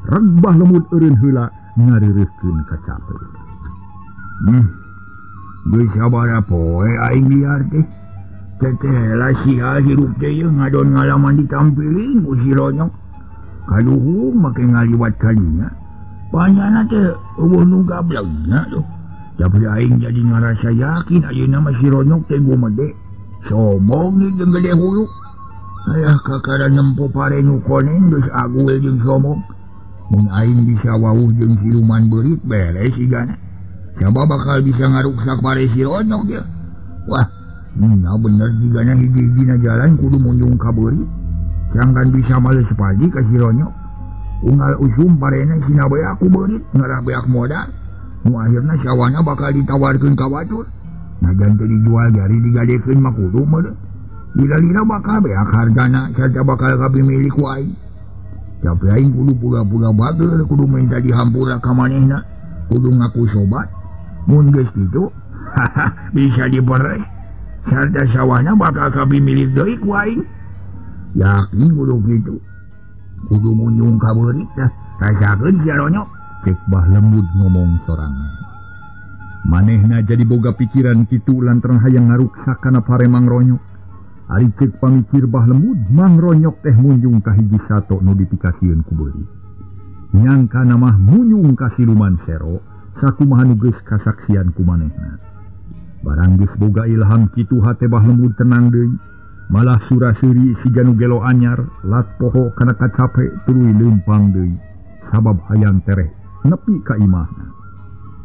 Reg bah lemud eureun heula ngareureuhkeun ka cape. Geus sabaraha poe aing liar teh. Teteh lah sia hirup teh ngadon ngalaman ditampilin ku si Ronyok. Kaluhur make ngaliwat kalinya. Panyana teh eueuh nu gablegna tuh. Tapi aing jadi ngarasa yakin ayeuna mah si Ronyok teh gumede. Sombong ni jeung gede hulu. Aya kakara nempo pare nu koneng geus agul jeung sombong. Mun aing bisa wawuh jeung siluman beurit beres sigana. Coba bakal bisa ngaruksak pare si Ronyok dia. Wah, nya bener jigana hiji-hijina jalan kudu munjung ka beurit. Sangkan bisa males pagi ka si Ronyok. Unggal usum parena sina bae aku beurit ngarah beak modal. Nu akhirna sawana bakal ditawarkeun ka watur. Najan teu dijual jari digadekeun mah kudu mah. Lila-lila bakal beak hargana sarta bakal kapimilih ku aing. Tapi aing kudu pura-pura bager, kudu minta dihampura ka manehna, kudu ngaku sobat. Mun geus kitu, bisa diperes. Sarta sawana bakal kapimilih deui ku aing. Yakin kudu kitu. Kudu munjung ka beurit tah, rasakeun si Ronyok. Cek bah lemud ngomong sorangan. Manehna jadi boga pikiran kitu lantaran hayang ngaruksak kana pare mangronyok. Ari cek pamikir bah lemud, mangronyok teh munjung ka hiji sato nu dipikasieun ku beurit. Nyangka mah munjung ka siluman sero, sakumaha nu geus kasaksian ku manehna. Barang geus boga ilham kitu hate bah lemud tenang deui, malah sura-suri siga nu gelo anyar, lat poho kana kacape tuluy leumpang deui, sabab hayang tereh nepi ka imahna.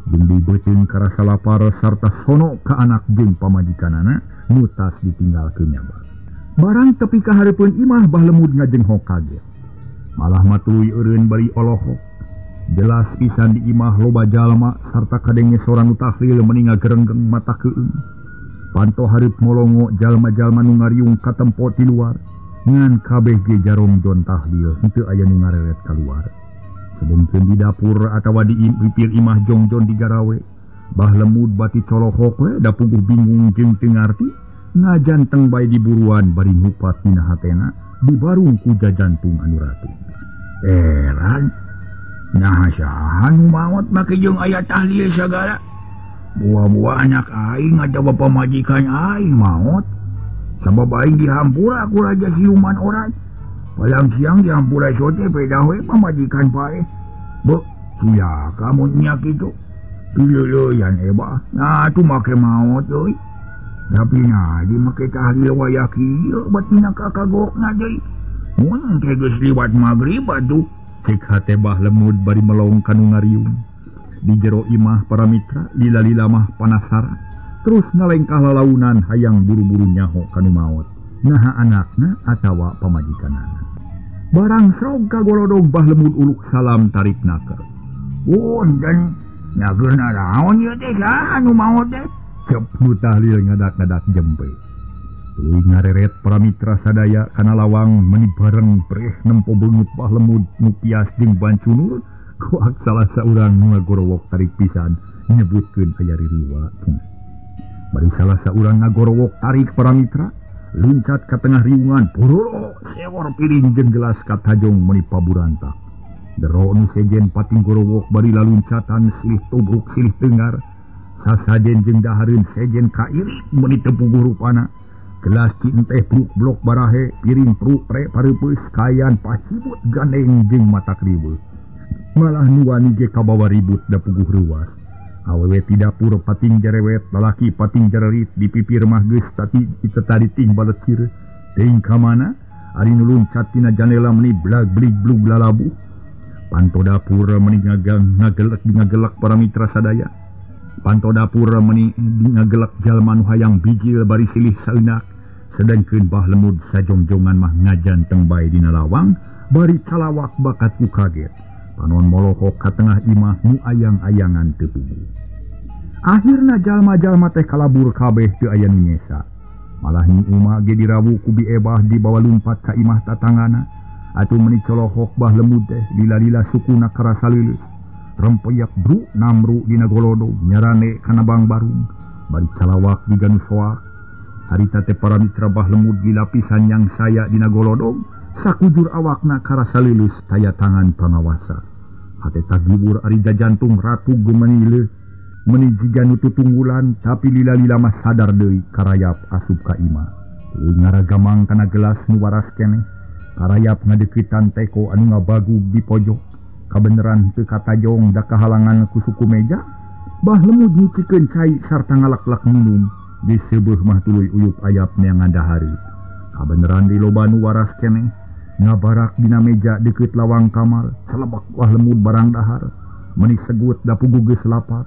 Jeung dibeuteung karasa lapar sarta sono ka anak jeung pamajikanana nu tas ditinggalkeun nyaba. Barang tepi ka hareupeun imah bah lemud ngajenghok kaget. Malah matuy eureun bari olohok. Jelas pisan di imah loba jalma sarta kadenge sorang nu tahlil meni ngagerenggeng mata keueung. Panto hareup molongo jalma-jalma nu ngariung ka tempo ti luar. Ngan kabeh ge jarong jon tahlil henteu aya nu ngareret kaluar. Sedengkeun di dapur atawa di pipir imah jongjon di garawe, bah lemud bati colohok we da puguh bingung jeung teu ngarti, ngajanteng bae di buruan bari ngupat dina hatena dibarung ku jajantung anu ratu. Eran, nyaha saha nu maot make jeung aya tahlil sagala. Buah-buah anak aing atawa pamajikan aing maot. Sabab aing dihampura ku raja siluman orang. Palang siang dihampura sote pedawe pamajikan pae. Bek, sia kamu nyak itu. Pileuyan eba. Nah, tu make maot euy. Tapi nah, di make tahlil waya kieu batina kakagokna deui. Mun ke geus liwat magrib atuh. Cek hate bah lemud bari melong kanu ngariung. Di jero imah para mitra, lila-lila mah panasara. Terus ngalengkah lalaunan hayang buru-buru nyaho kanu maot. Naha anakna atawa pamajikanana. Barang srog kagolodog bah lemud uluk salam tarik naker. Dan nyageurna naon ieu teh saha nu maot teh? Cep nu tahlil ngadak-ngadak jempe. Tuluy ngareret para mitra sadaya kana lawang meni bareng preh nempo beungeut bah lemud nu pias jeung bancunur. Kuak salah saurang nu ngagorowok tarik pisan nyebutkeun aya ririwa. Bari salah saurang ngagorowok tarik para mitra. Luncat ke tengah riungan, puro sewor piring jeung gelas katajong meni paburantak. Dero nu sejen pating gorowok bari laluncatan silih tubruk silih teungar. Sasajen jeung dahareun sejen kairit meni tepuguh rupana. Gelas ki teh bruk blok barahe, piring pruk pre pareupeus kayan pacibut gandeng jeung mata kriweuh. malah nuwani ge kabawa ribut da puguh ruas. Awewe ti dapur pating jerewet, lalaki pating jererit di pipir mah geus tadi tadi ting balet cir. Teuing ka mana? Ari nu luncat tina jandela meuni blag-blig blug lalabuh. Panto dapur meuni ngagelak para mitra sadaya. Panto dapur meuni ngagelak jalma nu hayang bijil bari silih saeunak. Sedengkeun Bah Lemud sajongjongan mah ngajanteng bae dina lawang bari calawak bakat ku kaget. Panon molohok ka tengah imah nu ayang-ayangan teu puguh. Akhirna jalma-jalma teh kalabur kabeh teu aya nu nyesa. Malah ni Uma ge dirawu ku Biebah dibawa lumpat ka imah tatanggana. Atuh meuni colohok Bah Lemud teh lila-lila sukuna karasa leuleus. Rempeyak bru namru dina golodo nyarane kana Bang Barung. Bari calawak diganu soak. Harita teh para mitra Bah Lemud di lapisan yang saya dina golodog. Sakujur awakna karasa leuleus taya tangan pangawasa. Hate tagibur ari jantung ratu gemenile meuni jiga nu tutunggulan tapi lila-lila mah sadar deui karayap asup ka imah. Teuing ngaragamang kana gelas nu waras keneh. Karayap ngadeukitan teko anu ngabagug di pojok. Kabeneran teu katajong da kahalangan ku suku meja. Bah Lemud nyicikeun cai sarta ngalaklak minum. Di seubeul mah tuluy uyup ayap neangan dahari. Kabeneran di loba nu waras keneh. Ngabarak dina meja deket lawang kamar, selebak Bah Lemud barang dahar, meuni segut da puguh geus lapar.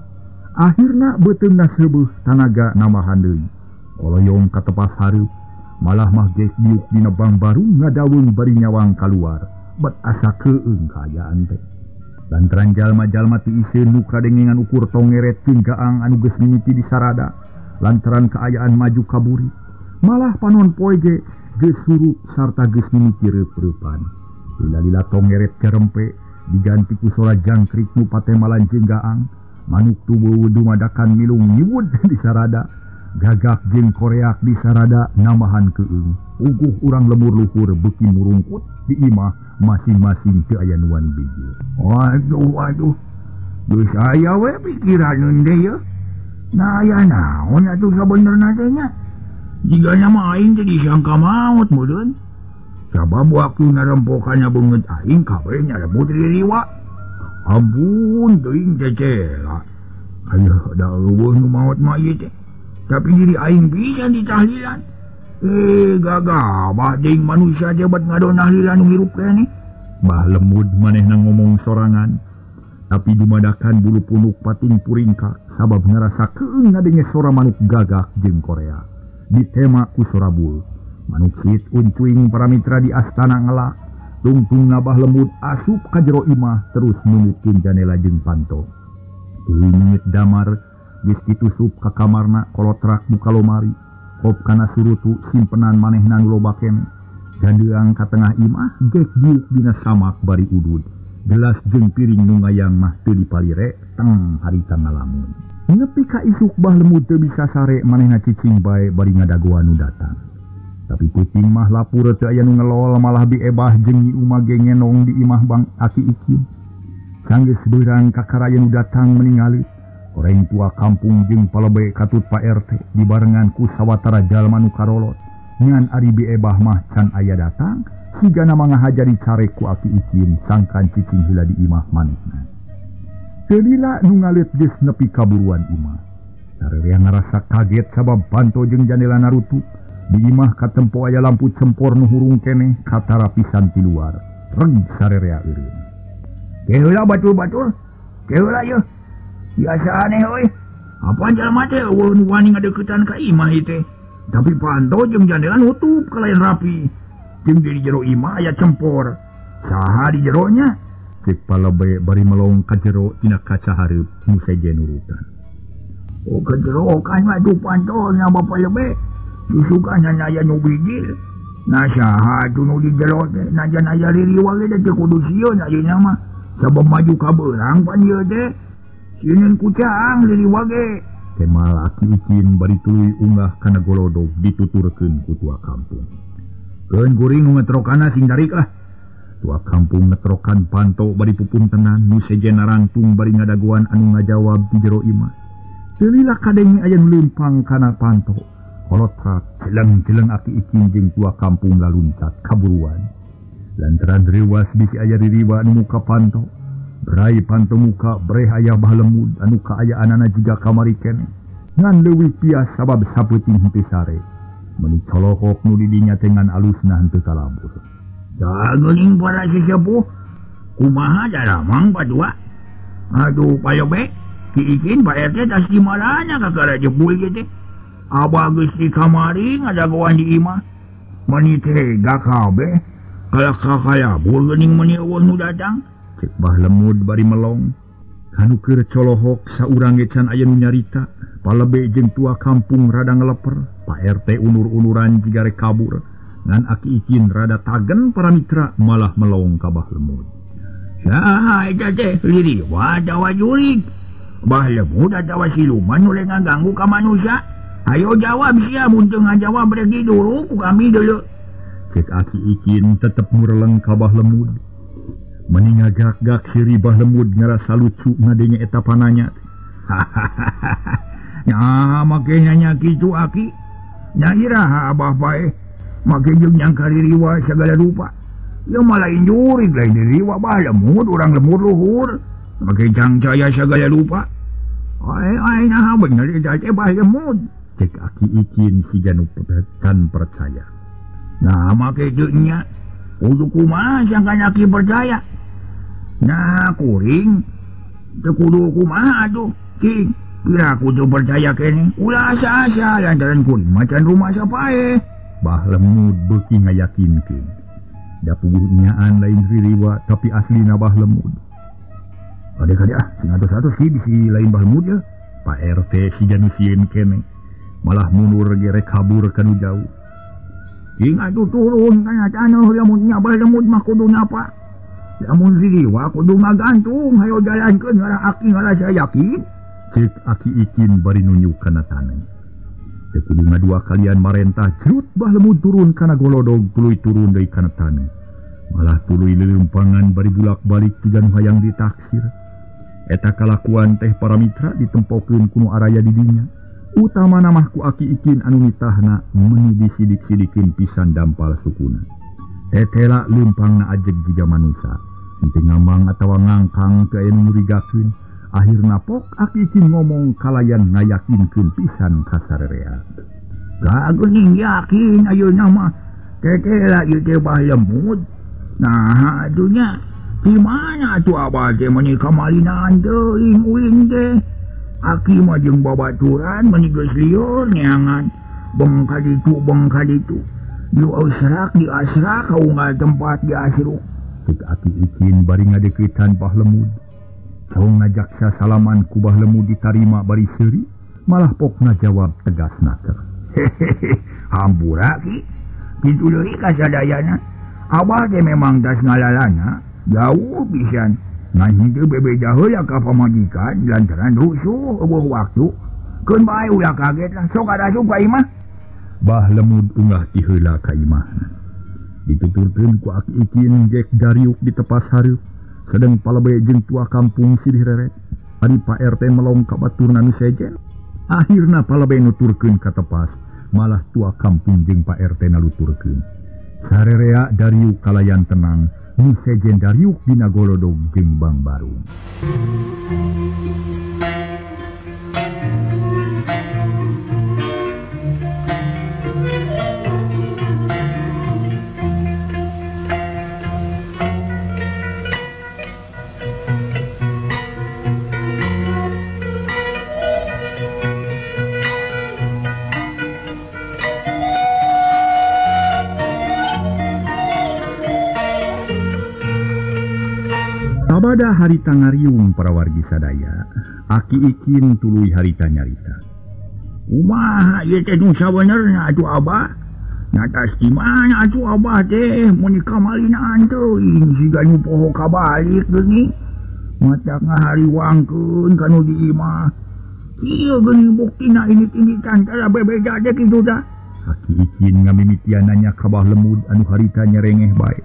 Akhirna beuteungna seubeuh tanaga namahan deui. Oloyong ka tepas hareup, malah mah geus diuk dina Bang Barung ngadaweung bari nyawang kaluar, bet asa keueung kaayaan teh. Lantaran jalma-jalma ti iseun nu kadengengan ukur tongeret jeung gaang anu geus mimiti di sarada, lantaran kaayaan maju kaburi, malah panon poe ge geus surup sarta geus mimiti reup-reupan. Lila-lila tongeret cerempe diganti ku sola jangkrik nu patemalan jeung gaang. Manuk tubuh dumadakan milung nyiwud di sarada. Gagak jeung koreak di sarada namahan keueung. Uguh urang lemur luhur beuki murungkut di imah masing-masing teu aya nu wani bijil. Waduh. Geus aya we pikiraneun deui ye. Nah aya naon atuh sabenerna teh nya? Jika nama aing jadi sangka maut meureun. Sabab waktu narempokannya beungeut aing kabeh nyarebut ririwa. Ampun teuing cecela. Aya da eueuh nu maot mah ieu teh. Tapi diri aing bisa ditahlilan. Gagabah deing manusia jabat ngadon tahlilan nu hirup keneh. Bah Lemud manehna ngomong sorangan. Tapi dumadakan bulu punuk pating puringka sabab ngarasa keueung ngadenge sora manuk gagak jeung korea. Ditema ku sorabul. Manuk sit uncuing para mitra di astana ngelak. Tungtung Bah Lemud asup ka jero imah terus numitkeun janela jeung panto. Teuing damar geus ditusup ka kamarna kolotrak buka lomari. Kop kana surutu simpenan manehna nu loba keneh. Gandeang ka tengah imah gek diuk dina samak bari udud. Gelas jeung piring nu ngayang mah teu dipalire teng harita ngalamun. Nepi ka isuk Bah Lemud teu bisa sare manehna cicing bae bari ngadagoan nu datang. Tapi kucing mah lapur teu aya nu ngelol malah Biebah jeung Nyi Uma ge ngenong di imah Bang Aki Icin. Sanggeus beurang kakaraya nu datang meningali. Oreng tua kampung jeung palebe katut Pak RT dibarengan ku sawatara jalma nu karolot. Ngan ari Biebah mah can aya datang, sigana mangahajari care ku Aki Icin sangkan cicing heula di imah manehna. Teu lila nu ngaleut geus nepi kaburuan imah. Sarerea ngarasa kaget sabab panto jeung jandela narutu. Di imah katempo aya lampu cempor nu hurung keneh katara pisan ti luar. Reg sarerea eureun. Keheula batul-batul. Keheula ye. Biasa aneh euy. Apa jalma teh eueuh nu wani ngadeuketan ka imah ieu teh. Tapi panto jeung jandela nutup ka lain rapi. Jeung di jero imah aya cempor. Saha di jeronya? Cek palebe bari melong ka jero tina kaca hareup nu seje nurutan. Oh ka jero kan mah tu panto nya bapa lebe. Disukannya aya nu bijil. Nah saha tu nu di jero teh najan aya ririwa ge teh kudu sieun ayeuna mah. Sabab maju ka beurang pan ieu teh. Sieun kucang ririwa ge. Kemal Aki Icin bari tuluy unggah kana golodog dituturkeun ku tua kampung. Keun kuring nu ngetrokana sing darik lah. Tua kampung ngetrokan panto bari pupuntenan nu seje narangtung bari ngadagoan anu ngajawab di jero imah. Teu lila kadenge aya nu leumpang kana panto. Kolotrak jeleng-jeleng Aki Icin jeung tua kampung laluncat kaburuan. Lantaran reuas bisi aya ririwa nu muka panto. Rai pantemuka breh aya bahlemud anu kaayaan juga kamari kene. Ngan leuwih pias sabab sapeuting henteu sare. Meni colohok nu di dinya dengan alusna henteu kalabur. Da geuning para sesepuh. Kumaha daramang padua? Aduh payobe. Kiikin Pak RT tas di malanya kakara jebul gitu. Abah geus di kamari ngadagoan di imah. Meni tega kabeh. Kalak kakalabur geuning meni eueuh nu datang. Cek bahlemud bari melong. Kanu keur colohok saurang gecan aya nu nyarita. Palebe jeung tua kampung rada ngeleper. Pak RT unur-unuran jiga rek kabur. Ngan aki ikin rada tagen para mitra malah melong ka bahlemud. Saha eta teh liriwa dawa jurig. Bahlemud atawa siluman nu leng ngaganggu ka manusia. Ayo jawab sia mun teu ngajawab rek diduru ku kami deuleu. Cek aki ikin tetep mureleng ka bahlemud. Meni ngagak-gak siri bahlemud ngarasa lucu ngadenya eta pananya. Ya make nanya kitu aki. Nya iraha abah bae. Make jeung nyangka ririwa segala rupa. Ya malah injurig lain ririwa bahlemud urang lemur luhur. Make cangcaya segala rupa. Ai nah bener eta teh bahlemud. Cek aki ikin siga nu kan percaya. Nah make teu nya. Kudu kumaha sangkan aki percaya. Nah kuring teu kudu kumaha atuh King. Kira kudu percaya kene ulah asa-asa lantaran kuring macan rumah sapae. Bahlemud beuki ngayakinkeun. Da puguh nyaan lain ririwa tapi aslina bahlemud. Ade-ade sing atos-atos ki bisi lain bahlemud ya. Pak RT siga nu sieun kene malah mundur ge rek kabur kanu jauh. King atuh turun kana taneuh lamun nya bahlemud mah kudu napa? Lamun ririwa kudu ngagantung hayo jalankeun ngarah aki ngarasa yakin. Cek aki ikin bari nunjuk kana taneuh. Teu kudu ngadua kalian marentah jerut bahlemud turun kana golodog tuluy turun deui kana taneuh. Malah tuluy leuleumpangan bari bulak-balik tiga nu hayang ditaksir. Eta kalakuan teh para mitra ditempokeun kuno araya di dinya. Utamana mah ku aki ikin anu nitahna meuni disidik-sidikeun pisan dampal sukuna. Tetela leumpangna ajeg jiga manusia. Henteu ngamang atawa ngangkang teu aya nu nyurigakeun. Akhirna pok aki ikin ngomong kalayan ngayakinkeun pisan ka sarerea. Geuning yakin ayeuna mah tetela ieu teh bahlemud. Nah atunya di mana atuh abah teh meuni kamalinaan teuing uing teh. Aki mah jeung babaturan meuni geus lieur neangan. Beng ka ditu beng ka ditu. Di asrak di asrak kaunggal tempat di asruk. Cek aki ikin bari ngadeuketan bahlemud. Saung ngajaksa salaman ku bahlemud ditarima bari seuri, malah pok ngajawab tegasna teh. Hampura ki. Kitu deui kasadayana. Abah teh memang tas ngalalana jauh pisan. Ngan henteu bebeda heula ka pamajikan lantaran rusuh eueuh waktu. Keun bae ulah kaget lah sok arasup ka imah. Bahlemud unggah ti heula ka imahna. Dituturkeun ku aki ikin gek dariuk di tepas hareup. Sedeng palebe jeung tua kampung silih reret. Ari Pak RT melong ka baturna nu sejen. Akhirna palebe nuturkeun ka tepas. Malah tua kampung jeung Pak RT naluturkeun. Sarerea dariuk kalayan tenang. Nu sejen dariuk dina golodog jeung Bang Barung. Sabada harita ngariung para wargi sadaya, aki ikin tuluy harita nyarita. Kumaha ieu teh nu sabenerna atuh abah? Natas di mana atuh abah teh mun kamalinaan teuing siga nu poho kabalik geuning. Matak ngahariwangkeun kanu di imah. Ieu geuning buktina ini-initan tara bebeda teh kitu tah. Aki ikin ngamimitian nanya ka bahlemud anu harita nyerengeh bae.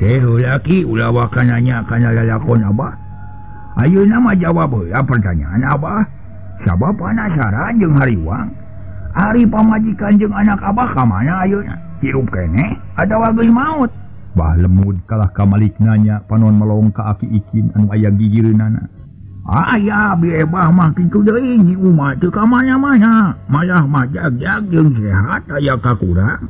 Teh laki ulah wakananya kana lalakon abah. Ayeuna mah jawab heula pertanyaan abah. Sabab penasaran jeung hariwang. Ari pamajikan jeung anak abah ka mana ayeuna? Hirup keneh atawa geus maot? Bah lemud kalah kamalik nanya panon melong ka aki ikin anu aya gigireunana. Aya Ebah mah kitu deui nyi umat teu ka mana-mana, malah majag-jag jeung sehat aya kakurang.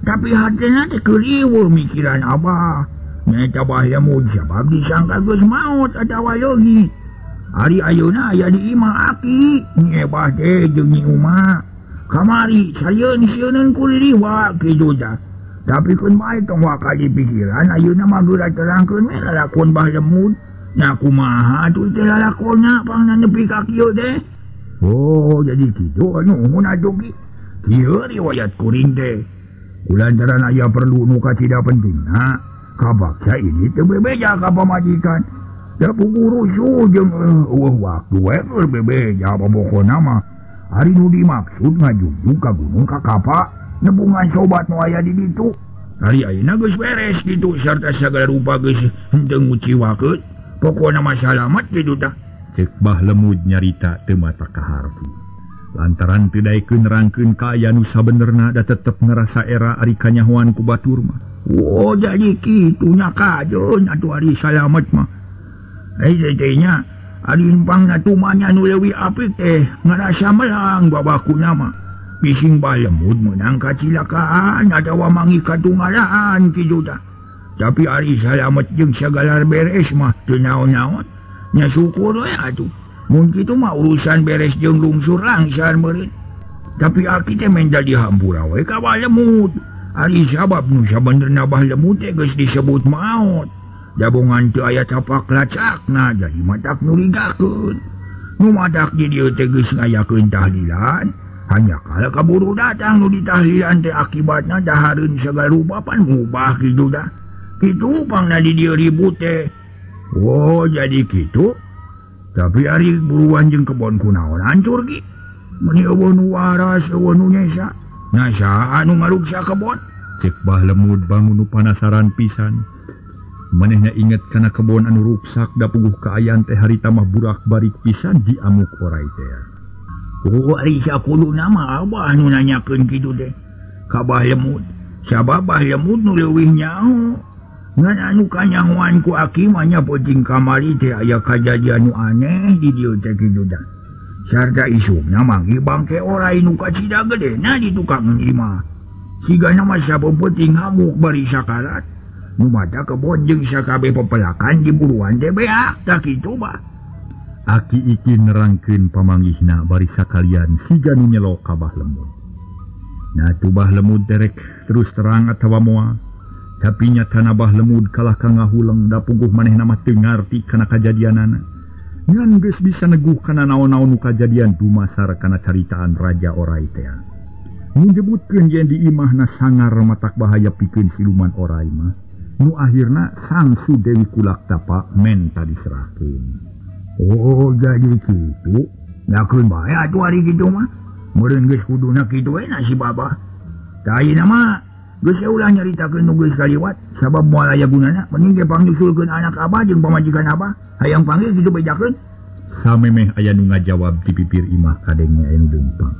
Tapi hatena teh keliweuh mikiran Abah. Nyata bah lemud sabab disangka geus maot atawa leungit. Ari ayeuna aya di imah aki, nyi Ebah teh jeung nyi Uma. Kamari salieun sieun kuliriwa kitu tah. Tapi kun bae tong waka di pikiran ayeuna mah geura terangkeun we lalakon bah lemud. Nya kumaha atuh teh lalakonna pangna nepi ka kieu teh. Oh, jadi kitu nuhun atuh ki. Kieu riwayat kuring teh. Kulantaran aya perlu nu kacida pentingna, kabaksa ini teu bebeja ka pamajikan. Da puguru su jeung waktu we keur bebeja pokona mah. Hari nu dimaksud ngajujug ka gunung ka kapa. Nebungan sobat nu aya di ditu. Hari ayeuna geus beres kitu sarta sagala rupa geus henteu nguciwakeun. Pokona mah salamet kitu tah. Cek bah lemud nyarita teu mata kaharti. Lantaran teu daekeun nerangkeun ka aya nu sabenerna da tetep ngerasa era ari kanyahoan ku batur mah. Oh, jadi kitu nya kajeun atuh ari salamet mah. Nya ari empangna tumanya nu leuwih apik teh ngarasa melang babakuna mah. Bising bah lemud menang kacilakaan atawa mangi katunggalaan kitu tah. Tapi ari salamet jeung sagala beres mah teu naon-naon. Nya syukur we atuh. Mun kitu mah urusan beres jeung lungsur langsar meureun. Tapi aki teh men jadi hampura we ka bah lemud. Ari sabab nu sabenerna bah lemud teh geus disebut maot. Jabongan teu aya tapak lacakna jadi matak nurigakeun. Nu matak di dieu teh geus ngayakeun tahlilan. Hanya kala kaburu datang nu ditahlilan teh akibatna dahareun sagala rupa pan mubah kitu dah. Kitu pangna di dieu ribut teh. Oh, jadi kitu. Tapi ari buruan jeung kebon kunaon hancur ki. Meni eueuh nu waras, eueuh nu nyesa. Nya saha anu ngaruksa kebon? Cek bah lemud bangun nu panasaran pisan. Manehna inget kana kebon anu ruksak da puguh kaayaan teh harita mah burak barik pisan di amuk orai teh. Oh, ari sakuluna mah Abah nu nanyakeun kitu teh. Ka bah lemud. Sabab bah lemud nu leuwih nyaho. Ngan anu kanyahoan ku aki mah nya peuting kamari teh aya kajadian nu aneh di dieu teh kitu tah. Sarta isukna manggi bangke orai nu kacida gedena di tukang imah. Sigana mah sapeuting hamuk bari sakarat. Nu mata kebon jeung sakabeh pepelakan di buruan teh beak tah kitu bah. Aki ikin nerangkeun pamanggihna bari sakalian siga nu nyelok ka bah lemud. Nah tu bah lemud derek terus terang atawa moal. Tapi nyatana bah lemud kalah ka ngahuleng da puguh manehna mah teu ngarti kana kajadianana. Ngan geus bisa neguh kana naon-naon nu kajadian dumasar kana caritaan raja orai teh. Mun debutkeun yen di imahna sangar matak bahaya pikeun siluman orai mah. Nu akhirna sangsu Dewi Kulak Tapa menta diserahkeun. Oh, jadi kitu. Nyakeun bae atuh ari kitu mah. Meureun geus kuduna kitu we nasib Abah. Tah ayeuna mah geus ulah nyaritakeun nu geus kaliwat sabab moal aya gunana mending ge pangnyusulkeun anak Abah jeung pamajikan Abah. Hayang panggil kitu bejakeun. Samemeh aya nu ngajawab di bibir imah kadengnya anu deumpang.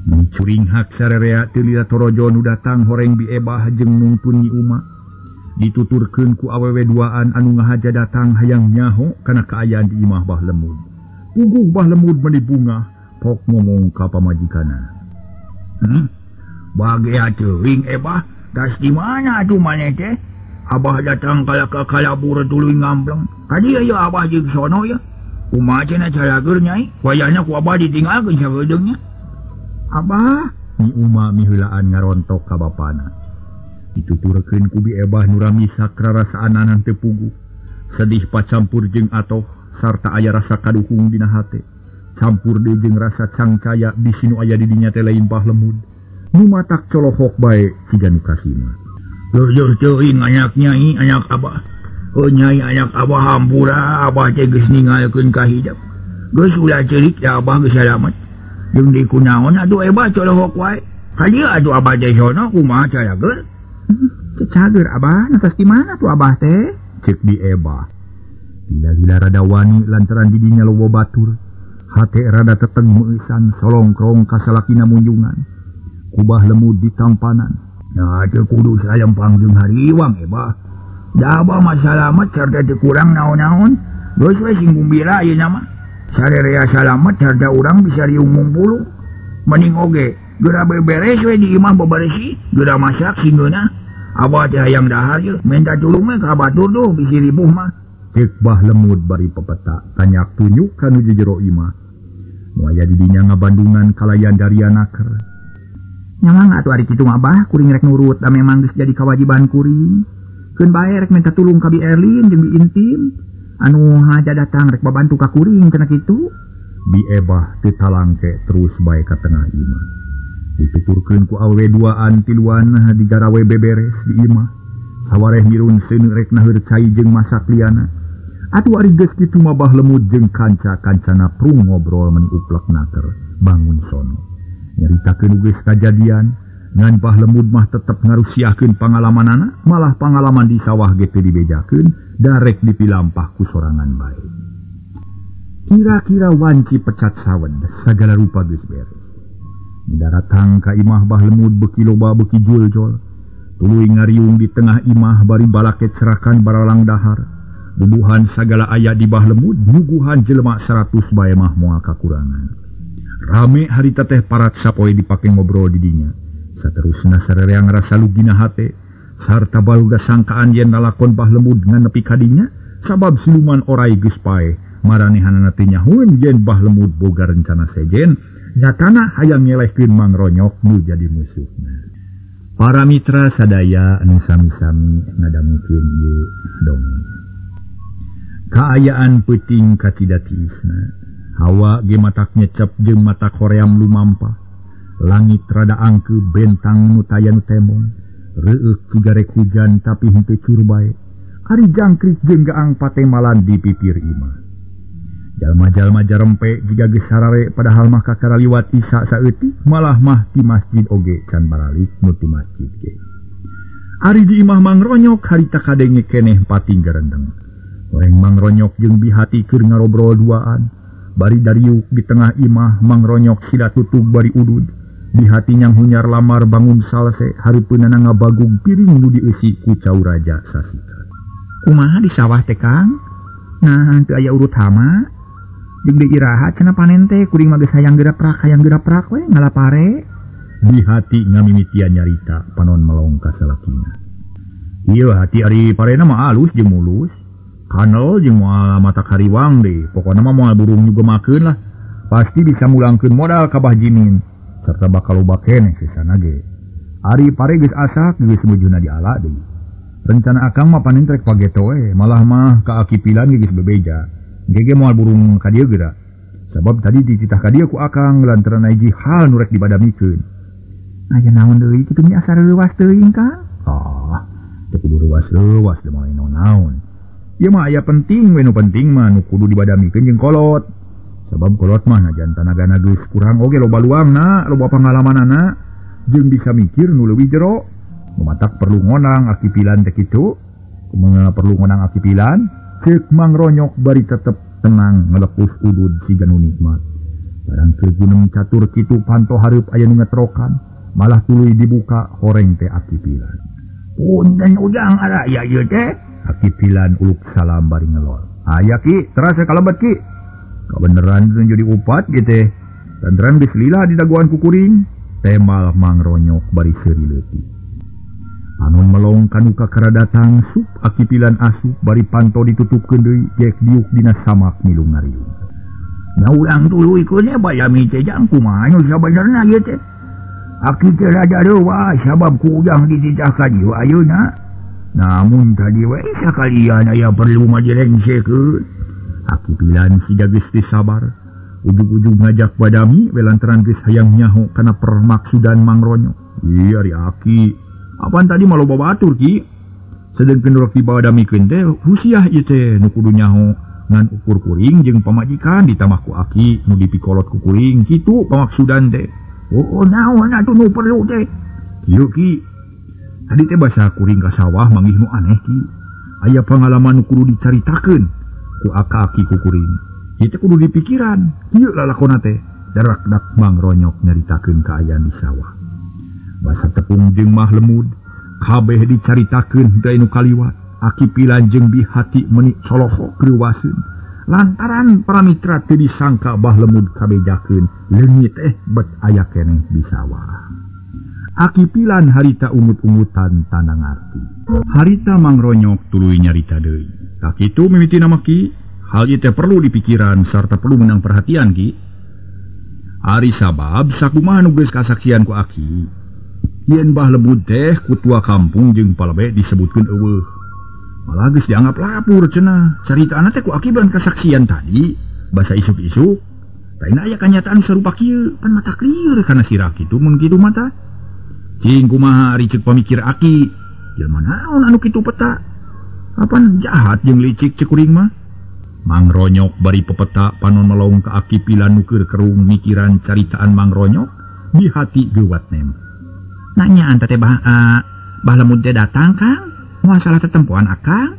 Mencuring hak sarerea teu lila torojo nu datang horeng bi Ebah jeung nungtun Nyi Uma. Dituturkeun ku awewe duaan anu ngahaja datang hayang nyaho kana kaayaan di imah bah lemud. Puguh bah lemud meuni bunga pok ngomong ka pamajikanna. Bagea teuing Ebah, das di mana atuh maneh teh? Abah datang kala ka kalabur tuluy ngambleng. Kadi aya Abah jeung sono ya. Kumaha cenah calageun nyai? Wayahna ku Abah ditinggalkeun sagedeungnya. Abah, Nyi Uma miheulaan ngarontok ka bapana. Dituturkeun ku bi Ebah nu ramisak rarasaananan teu puguh. Sedih pacampur jeung atoh sarta aya rasa kaduhung dina hate. Campur deui jeung rasa cangcaya bisi nu aya di dinya teh lain bah lemud. Nu matak colohok bae siga nu kasima. Leuh teuing anak nyai, anak Abah. Nyai anak Abah hampura, Abah teh geus ninggalkeun ka hidep. Geus ulah ceurik da Abah geus salamet. Jeung di kunaon atuh Ebah colohok wae. Kadieu atuh Abah teh sono kumaha calageun? Cager Abah, natas di mana tuh Abah teh? Cek di Ebah. Gila-gila rada wani lantaran didinya loba batur. Hate rada teteng meusan solongkrong ka salakina munjungan. Kubah lemud ditampanan. Nah teu kudu salempang jeung hariwang bah. Da abah mah salamet sarta teu kurang naon-naon. Geus we singgung bira ayeuna mah. Sarerea salamet sarta urang bisa riung mumpulu. Mending oge geura beberes we di imah beberesi, geura masak singgeuna. Abah teh hayang dahar ye, minta tulung mah ka batur tuh bisi ribuh mah. Cek Bah Lemud bari pepeta tanyak tunjuk kanu jero imah. Nu aya di dinya ngabandungan kalayan darianaker. Nyamang atuh ari kitu mah bah kuring rek nurut da memang geus jadi kewajiban kuring. Keun bae rek minta tulung ka Bi Erlin jeung Bi Intim. Anu haja datang rek babantu ka kuring cenah kitu. Bi Ebah teu talangke terus bae ka tengah imah. Dituturkeun ku awewe duaan tiluan digarawe beberes di imah. Sawareh mirun seuneu rek naheur cai jeung masak liana. Atuh ari geus kitu mah Bah Lemud jeung kanca-kancana prung ngobrol meni uplek naker bangun sono. Nyaritakeun geus kajadian ngan Bah Lemud mah tetep ngarusiahkeun pangalamanana, malah pangalaman di sawah ge teu dibejakeun, darek dipilampah ku sorangan bae. Kira-kira wanci pecat sawed, sagala rupa geus beres. Daratang ka imah Bah Lemud beuki loba beuki juljol. Tuluy ngariung di tengah imah bari balaket serakan baralang dahar. Bubuhan sagala aya di Bah Lemud, nyuguhan jelema 100 bae mah moal kakurangan. Rame harita teh parat sapoe dipake ngobrol di dinya. Saterusna sarereang rasa lugina hate, sarta baluga sangkaan yen lalakon Bah Lemud ngan nepi ka dinya, sabab siluman orai geus pae. Maranehanana teh nyahoeun yen Bah Lemud boga rencana sejen, nyatana hayang nyelehkeun Mang Ronyok nu jadi musuhna. Para mitra sadaya anu sami-sami ngadamukeun ieu dongeng. Kaayaan peuting katidatiisna. Hawa ge matak nyecep jeung matak hoream lumampah. Langit rada angkeu bentang nu taya nu tembong. Reueuh kigarek hujan tapi henteu cur bae. Ari jangkrik jeung gaang patemalan di pipir imah. Jalma-jalma jarempe jiga geus sarare padahal mah kakara liwat isya saeutik malah mah di masjid oge can baralik nu ti masjid ge. Ari di imah Mang Ronyok harita kadenge keneh pating garendeng. Oreng Mang Ronyok jeung Bihati keur ngarobrol duaan. Bari dariuk di tengah imah Mang Ronyok sida tutug bari udud. Bihati nyang hunyar lamar bangun salse hareupeunana ngabagug piring nu dieusi ku cau raja sasika. Kumaha di sawah teh Kang? Nah teu aya urut hama. Jeung deui iraha cenah panen teh kuring mah geus hayang geuraprak we ngalapare. Bihati ngamimitian nyarita panon melong ka salakina. Ieu hati ari parena mah alus jeung mulus. Kanel jeung moal mata kariwang deh. Pokona mah moal burung juga makeun lah. Pasti bisa mulangkeun modal ka Bah Jimin. Serta bakal loba keneh sisana ge. Ari pare geus asak geus mujuna diala deui. Rencana akang mah panen trek pageto we, malah mah ka akipilan geus bebeja. Gege moal burung ka dieu geura. Sabab tadi dititah ka dieu ku akang lantaran hiji hal nu rek dibadamikeun. Aya naon deui kitu nya asar leuwas teuing Kang? Teu kudu leuwas-leuwas teu moal naon-naon. Ieu mah aya penting we nu penting mah nu kudu dibadamikeun jeung kolot. Sabab kolot mah najan tanagana geus kurang oge loba luangna, loba pangalamanana, jeung bisa mikir nu leuwih jero. Mamatak perlu ngonang akipilan teh kitu. Kumaha perlu ngonang akipilan? Ceuk Mang Ronyok bari tetep tenang ngelepus udud siga nu nikmat. Barang teu gunung catur kitu panto hareup aya nu ngetrokan, malah tuluy dibuka horeng teh akipilan. Punten ujang ara ya ieu teh. Akipilan uluk salam bari ngelol. Aya Ki, terasa kalebet Ki. Kabeneran teu jadi upat ge teh. Lantaran geus lila di daguan ku kuring. Temal Mang Ronyok bari seuri leutik. Anon melong kanu kakara datang sup akipilan asup bari panto ditutupkeun deui jek diuk dina samak milu ngariung. Nya urang tuluy keun bayami teh jang kumaha nu sabenerna ieu teh. Aki teh rada reuwas sabab ku ujang dititah ka dieu ayeuna. Namun tadi we sakalian aya perlu majelengsekeun. Akipilan sida geus teu sabar. Ujug-ujug ngajak badami we lantaran geus hayang nyaho kana permaksudan Mang Ronyok. Ieu ari Aki. Apaan tadi malu bawa batur Ki? Sedengkeun rek dibadamikeun teh husiah ieu teh nu kudu nyaho ngan ukur kuring jeung pamajikan ditambah ku Aki nu dipikolot ku kuring kitu pamaksudan teh. Oh naon atuh nu perlu teh? Kieu Ki. Tadi teh basa kuring ka sawah manggih nu aneh Ki. Aya pangalaman nu kudu dicaritakeun ku Aki ku kuring. Ieu teh kudu dipikiran. Kieu lalakonna teh. Darak-dak Mang Ronyok nyaritakeun kaayaan di sawah. Basa tepung jeung mah lemud kabeh dicaritakeun deui nu kaliwat. Aki Pilan jeung Bihati menik soloho kreuwaseun lantaran para mitra teu disangka bah lemud kabejakeun leungit bet aya keneh di sawah. Aki Pilan harita umut-umutan tanda ngarti. Harita mangronyok tuluy nyarita deui. Tak kitu mimitina mah Ki, hal ieu teh perlu dipikiran sarta perlu menang perhatian Ki. Ari sabab sakumaha nu geus kasaksian ku Aki, yen bah lemud teh kutua kampung jeung palebe disebutkeun eueuh. Malah geus dianggap lapur cenah. Caritaana teh ku Aki ban kasaksian tadi, basa isuk-isuk. Taina aya kanyataan sarupa kieu, pan mata klieur kana sirah kitu mun kitu mata. Cing kumaha ari ceuk pamikir Aki, jelema naon anu kitu peta? Apan jahat jeung licik ceuk kuring mah. Mangronyok bari pepeta panon melong ka Aki Pilan nu keur kerung mikiran caritaan mangronyok, Bihati geuwat nem. Nanyaan teh bah lemud teh datang Kang, moal salah tetempoan Akang?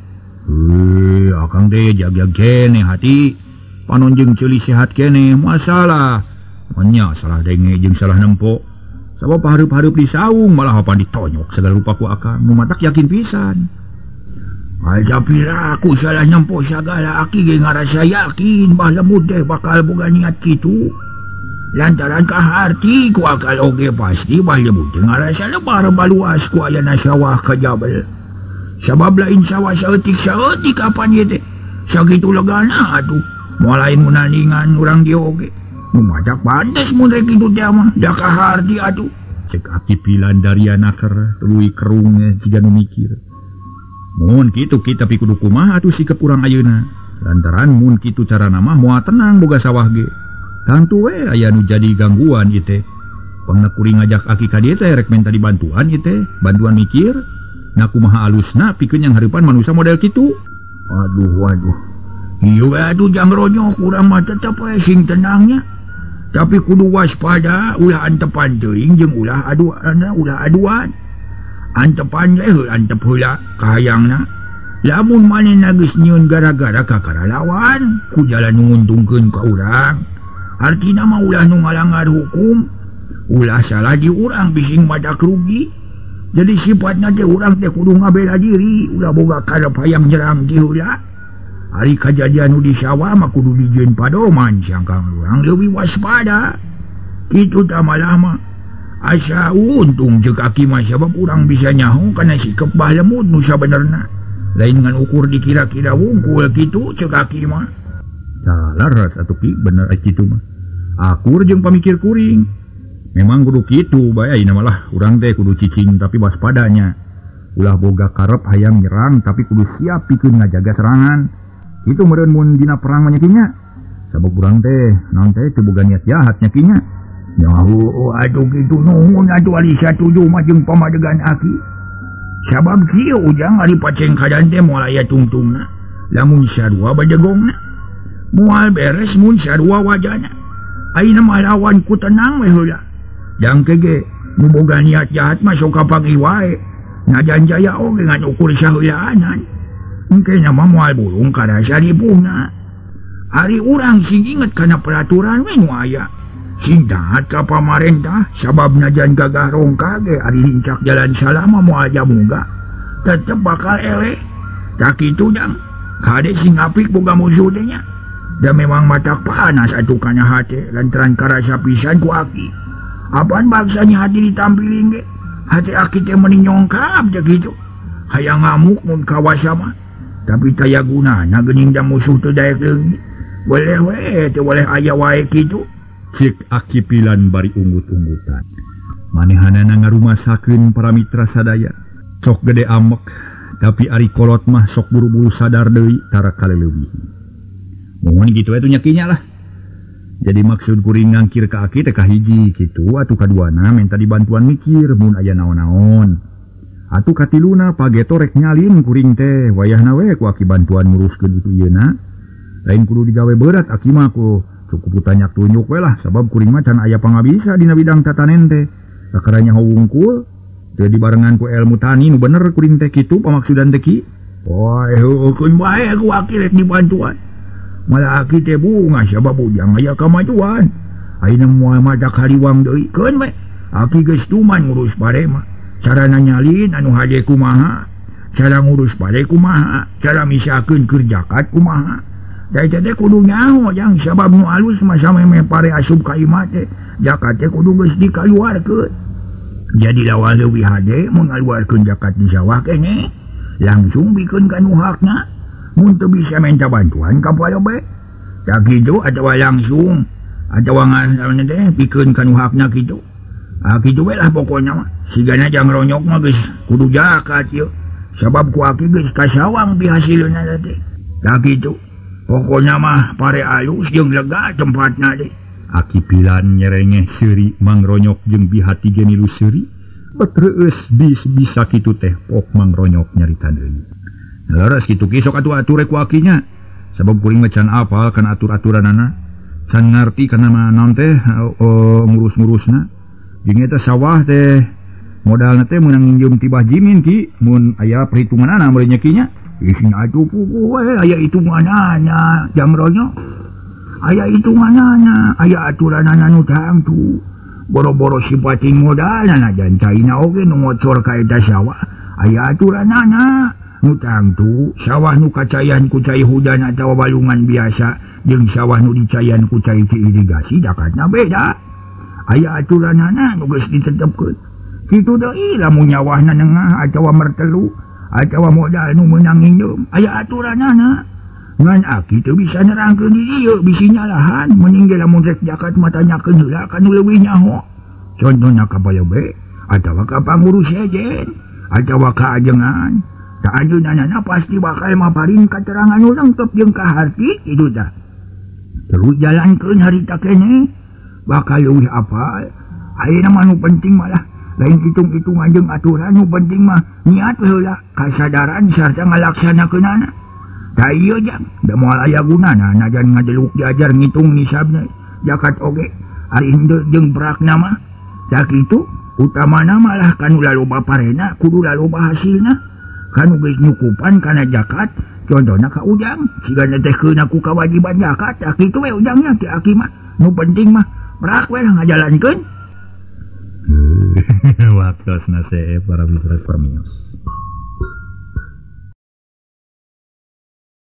Akang teh jag-jag keneh hati. Panon jeung ceuli sehat keneh moal salah. Nya salah denge jeung salah nempo. Sabab hareup-hareup di saung malah apa ditonyok segala rupa ku Akang, nu matak yakin pisan. Aja pira aku salah nyempo sagala Aki ge ngarasa yakin bah lemud teh bakal boga niat kitu. Lantaran kaharti ku akal oge pasti bah lemud teh ngarasa lebar baluas ku ayana sawah ka jabal. Sabab lain sawah saeutik-saeutik kapan ieu teh. Sakitu legana atuh. Moal lain mun nandingan urang di oge. Madak pantes mun rek kitu teh mah da kaharti atuh. Cek Aki Pilan dari anaker tuluy kerung jiga nu mikir. Mun kitu kita pi kudu kumaha atuh sikep urang ayeuna. Lantaran mun kitu carana mah moal tenang boga sawah ge. Tantu we aya nu jadi gangguan ieu teh. Pangna kuring ngajak Aki ka dieu teh rek minta dibantuan ieu teh, bantuan mikir. Na kumaha alusna pikeun yang hareupan manusia model kitu. Waduh. Ieu atuh jangronyok urang mah tetep we sing tenangnya. Tapi kudu waspada ulah antepan teuing jeung ulah aduan. Antepan leh antep heula kahayangna. Lamun manehna geus nyieun gara-gara ka karalawan, ku jalan nguntungkeun ka urang. Artina mah ulah nu ngalanggar hukum, ulah salah di urang bising madak rugi. Jadi sifatna teh urang teh kudu ngabela diri, ulah boga karep hayang nyerang ti heula. Hari kejadian di sawah mah kudu dijieun padoman sangkang urang leuwih waspada. Kitu tah malah mah asa untung jeung Aki mah sabab urang bisa nyaho kana sikep bah lemud nu sabenerna. Lain ngan ukur dikira-kira wungkul kitu ceuk Aki mah. Laras atuh Ki bener kitu mah. Akur jeung pamikir kuring. Memang kudu kitu bae ayeuna malah urang teh kudu cicing tapi waspadanya. Ulah boga karep hayang nyerang tapi kudu siap pikeun ngajaga serangan. Itu meureun mun dina perang nya kinya. Sabab urang teh naon teh teu boga niat jahat nya kinya. Nyaho atuh kitu nuhun atuh ali satuju mah jeung pamadegan Aki. Sabab kieu ujang ari paceng kadan teh moal aya tungtungna. Lamun sarua bajegongna. Moal beres mun sarua wajana. Ayeuna mah lawan ku tenang we heula. Jangke ge nu boga niat jahat mah sok kapangi wae. Najan jaya oge ngan ukur saheulaanan. Engke nama moal bulung kada saripuna. Ari urang sing inget kana peraturan we nu aya. Sing taat ka pamarentah sabab najan gagah rongka ge ari lincak jalan salama moal jamuga. Tetep bakal eleh. Tak kitu jang. Kade sing apik boga musuh teh nya. Da memang matak panas atuh kana hate lantaran karasa pisan ku Aki. Apaan bagsanya hati ditampilin ge. Hati Aki teh meni nyongkap teh kitu. Hayang ngamuk mun kawasa mah. Tapi taya gunana geuning da musuh teu daek leungit. Boleh we teu boleh aya wae kitu. Cik Aki Pilan bari unggut-unggutan. Manehanana ngarumasakeun para mitra sadaya. Sok gede amek, tapi ari kolot mah sok buru-buru sadar deui tara kaleuwih. Mohon gitu atuh nyakinya lah. Jadi maksud kuring ngangkir ka Aki teh kahiji kitu atuh kaduana minta dibantuan mikir mun aya naon-naon. Atuh katiluna pageto rek nyalin kuring teh wayahna we ku Aki bantuan nguruskeun itu ieuna. Lain kudu digawe berat Aki mah ku cukup tanyak tunjuk we lah sabab kuring mah can aya pangabisa dina bidang tatanen teh. Sakaranya hungkul jadi barengan ku ilmu tani nu bener kuring teh kitu pamaksudan teh Ki. Wah, heukeun bae ku Aki rek dibantuan. Malah Aki teh bunga sabab ujang aya kamajuan. Ayeuna moal madak hariwang deui keun we. Aki geus tuman ngurus pare mah. Cara nyalin anu hade kumaha, cara ngurus pare kumaha, cara misakeun keur zakat kumaha. Da eta teh kudu nyaho jang sabab nu alus mah sameme pare asup ka imah teh, zakat teh kudu geus dikaluarkeun. Jadi lawan leuwih hade mun ngaluarkeun zakat di sawah keneh, langsung bikeun ka nu hakna. Mun teu bisa minta bantuan ka palobe. Da kitu atawa langsung atawa ngaranna teh bikeun ka nu hakna kitu. Kitu we lah pokona mah. Sigana jang ronyok mah geus kudu zakat yeuh. Sabab ku aki geus kasawang bihasilna teh. Da kitu. Pokona mah pare alus jeung lega tempatna teh. Aki pilan nyerengeh seuri Mang Ronyok jeung bihati ge milu seuri. Betreueus bisa kitu teh pok Mang Ronyok nyarita deui. Laras kitu ki sok atuh rek ku akinya. Sabab kuring mah can apal kana atur-aturanana. Can ngarti kana naon teh ngurus-ngurusna. Jeung eta sawah teh modalna teh meunang nginjem tibah jimin ki mun aya perhitunganana meureun nya kinya. Isna atuh puguh we aya hitunganana jang Ronyok. Aya hitunganana, aya aturanana nu tangtu. Boro-boro sipating modalna jan caina oge nu ngocor ka eta sawah. Aya aturanana nu tangtu, sawah nu kacayan ku cai hujan atawa balungan biasa jeung sawah nu dicayan ku cai irigasi dakatna beda. Aya aturanana nu geus ditetepkeun. Kitu deui lamun nyawahna nengah atawa mertelu atawa modal nu meunang nginjem, aya aturanana. Ngan aki teu bisa nerangkeun di dieu bisi nyalahan meninggal lamun rek zakat mah tanyakeun heula ka nu leuwih nyaho. Contona ka palobe atawa ka pangurus sejen atawa ka ajengan. Da ajeunana pasti bakal maparin katerangan nu lengkep jeung kaharti kitu tah. Terus jalankeun harita keneh bakal leuwih apal. Ayeuna mah nu penting malah lain hitung-hitungan jeung aturan, nu penting mah niat heula kasadaran sarta ngalaksanakeunana. Da ieu jang, da moal aya gunana najan ngadeluk diajar ngitung nisabna zakat oge. Ari henteu jeung prakna mah. Da kitu utamana malah kanu laloba parena kudu laloba hasilna. Kanu geus nyukupan kana zakat, contona ka ujang, sigana teh keuna ku kawajiban zakat, da kitu we ujangnya ti aki mah. Nu penting mah prak we ngajalankeun. Waktosna see para mitra Permios.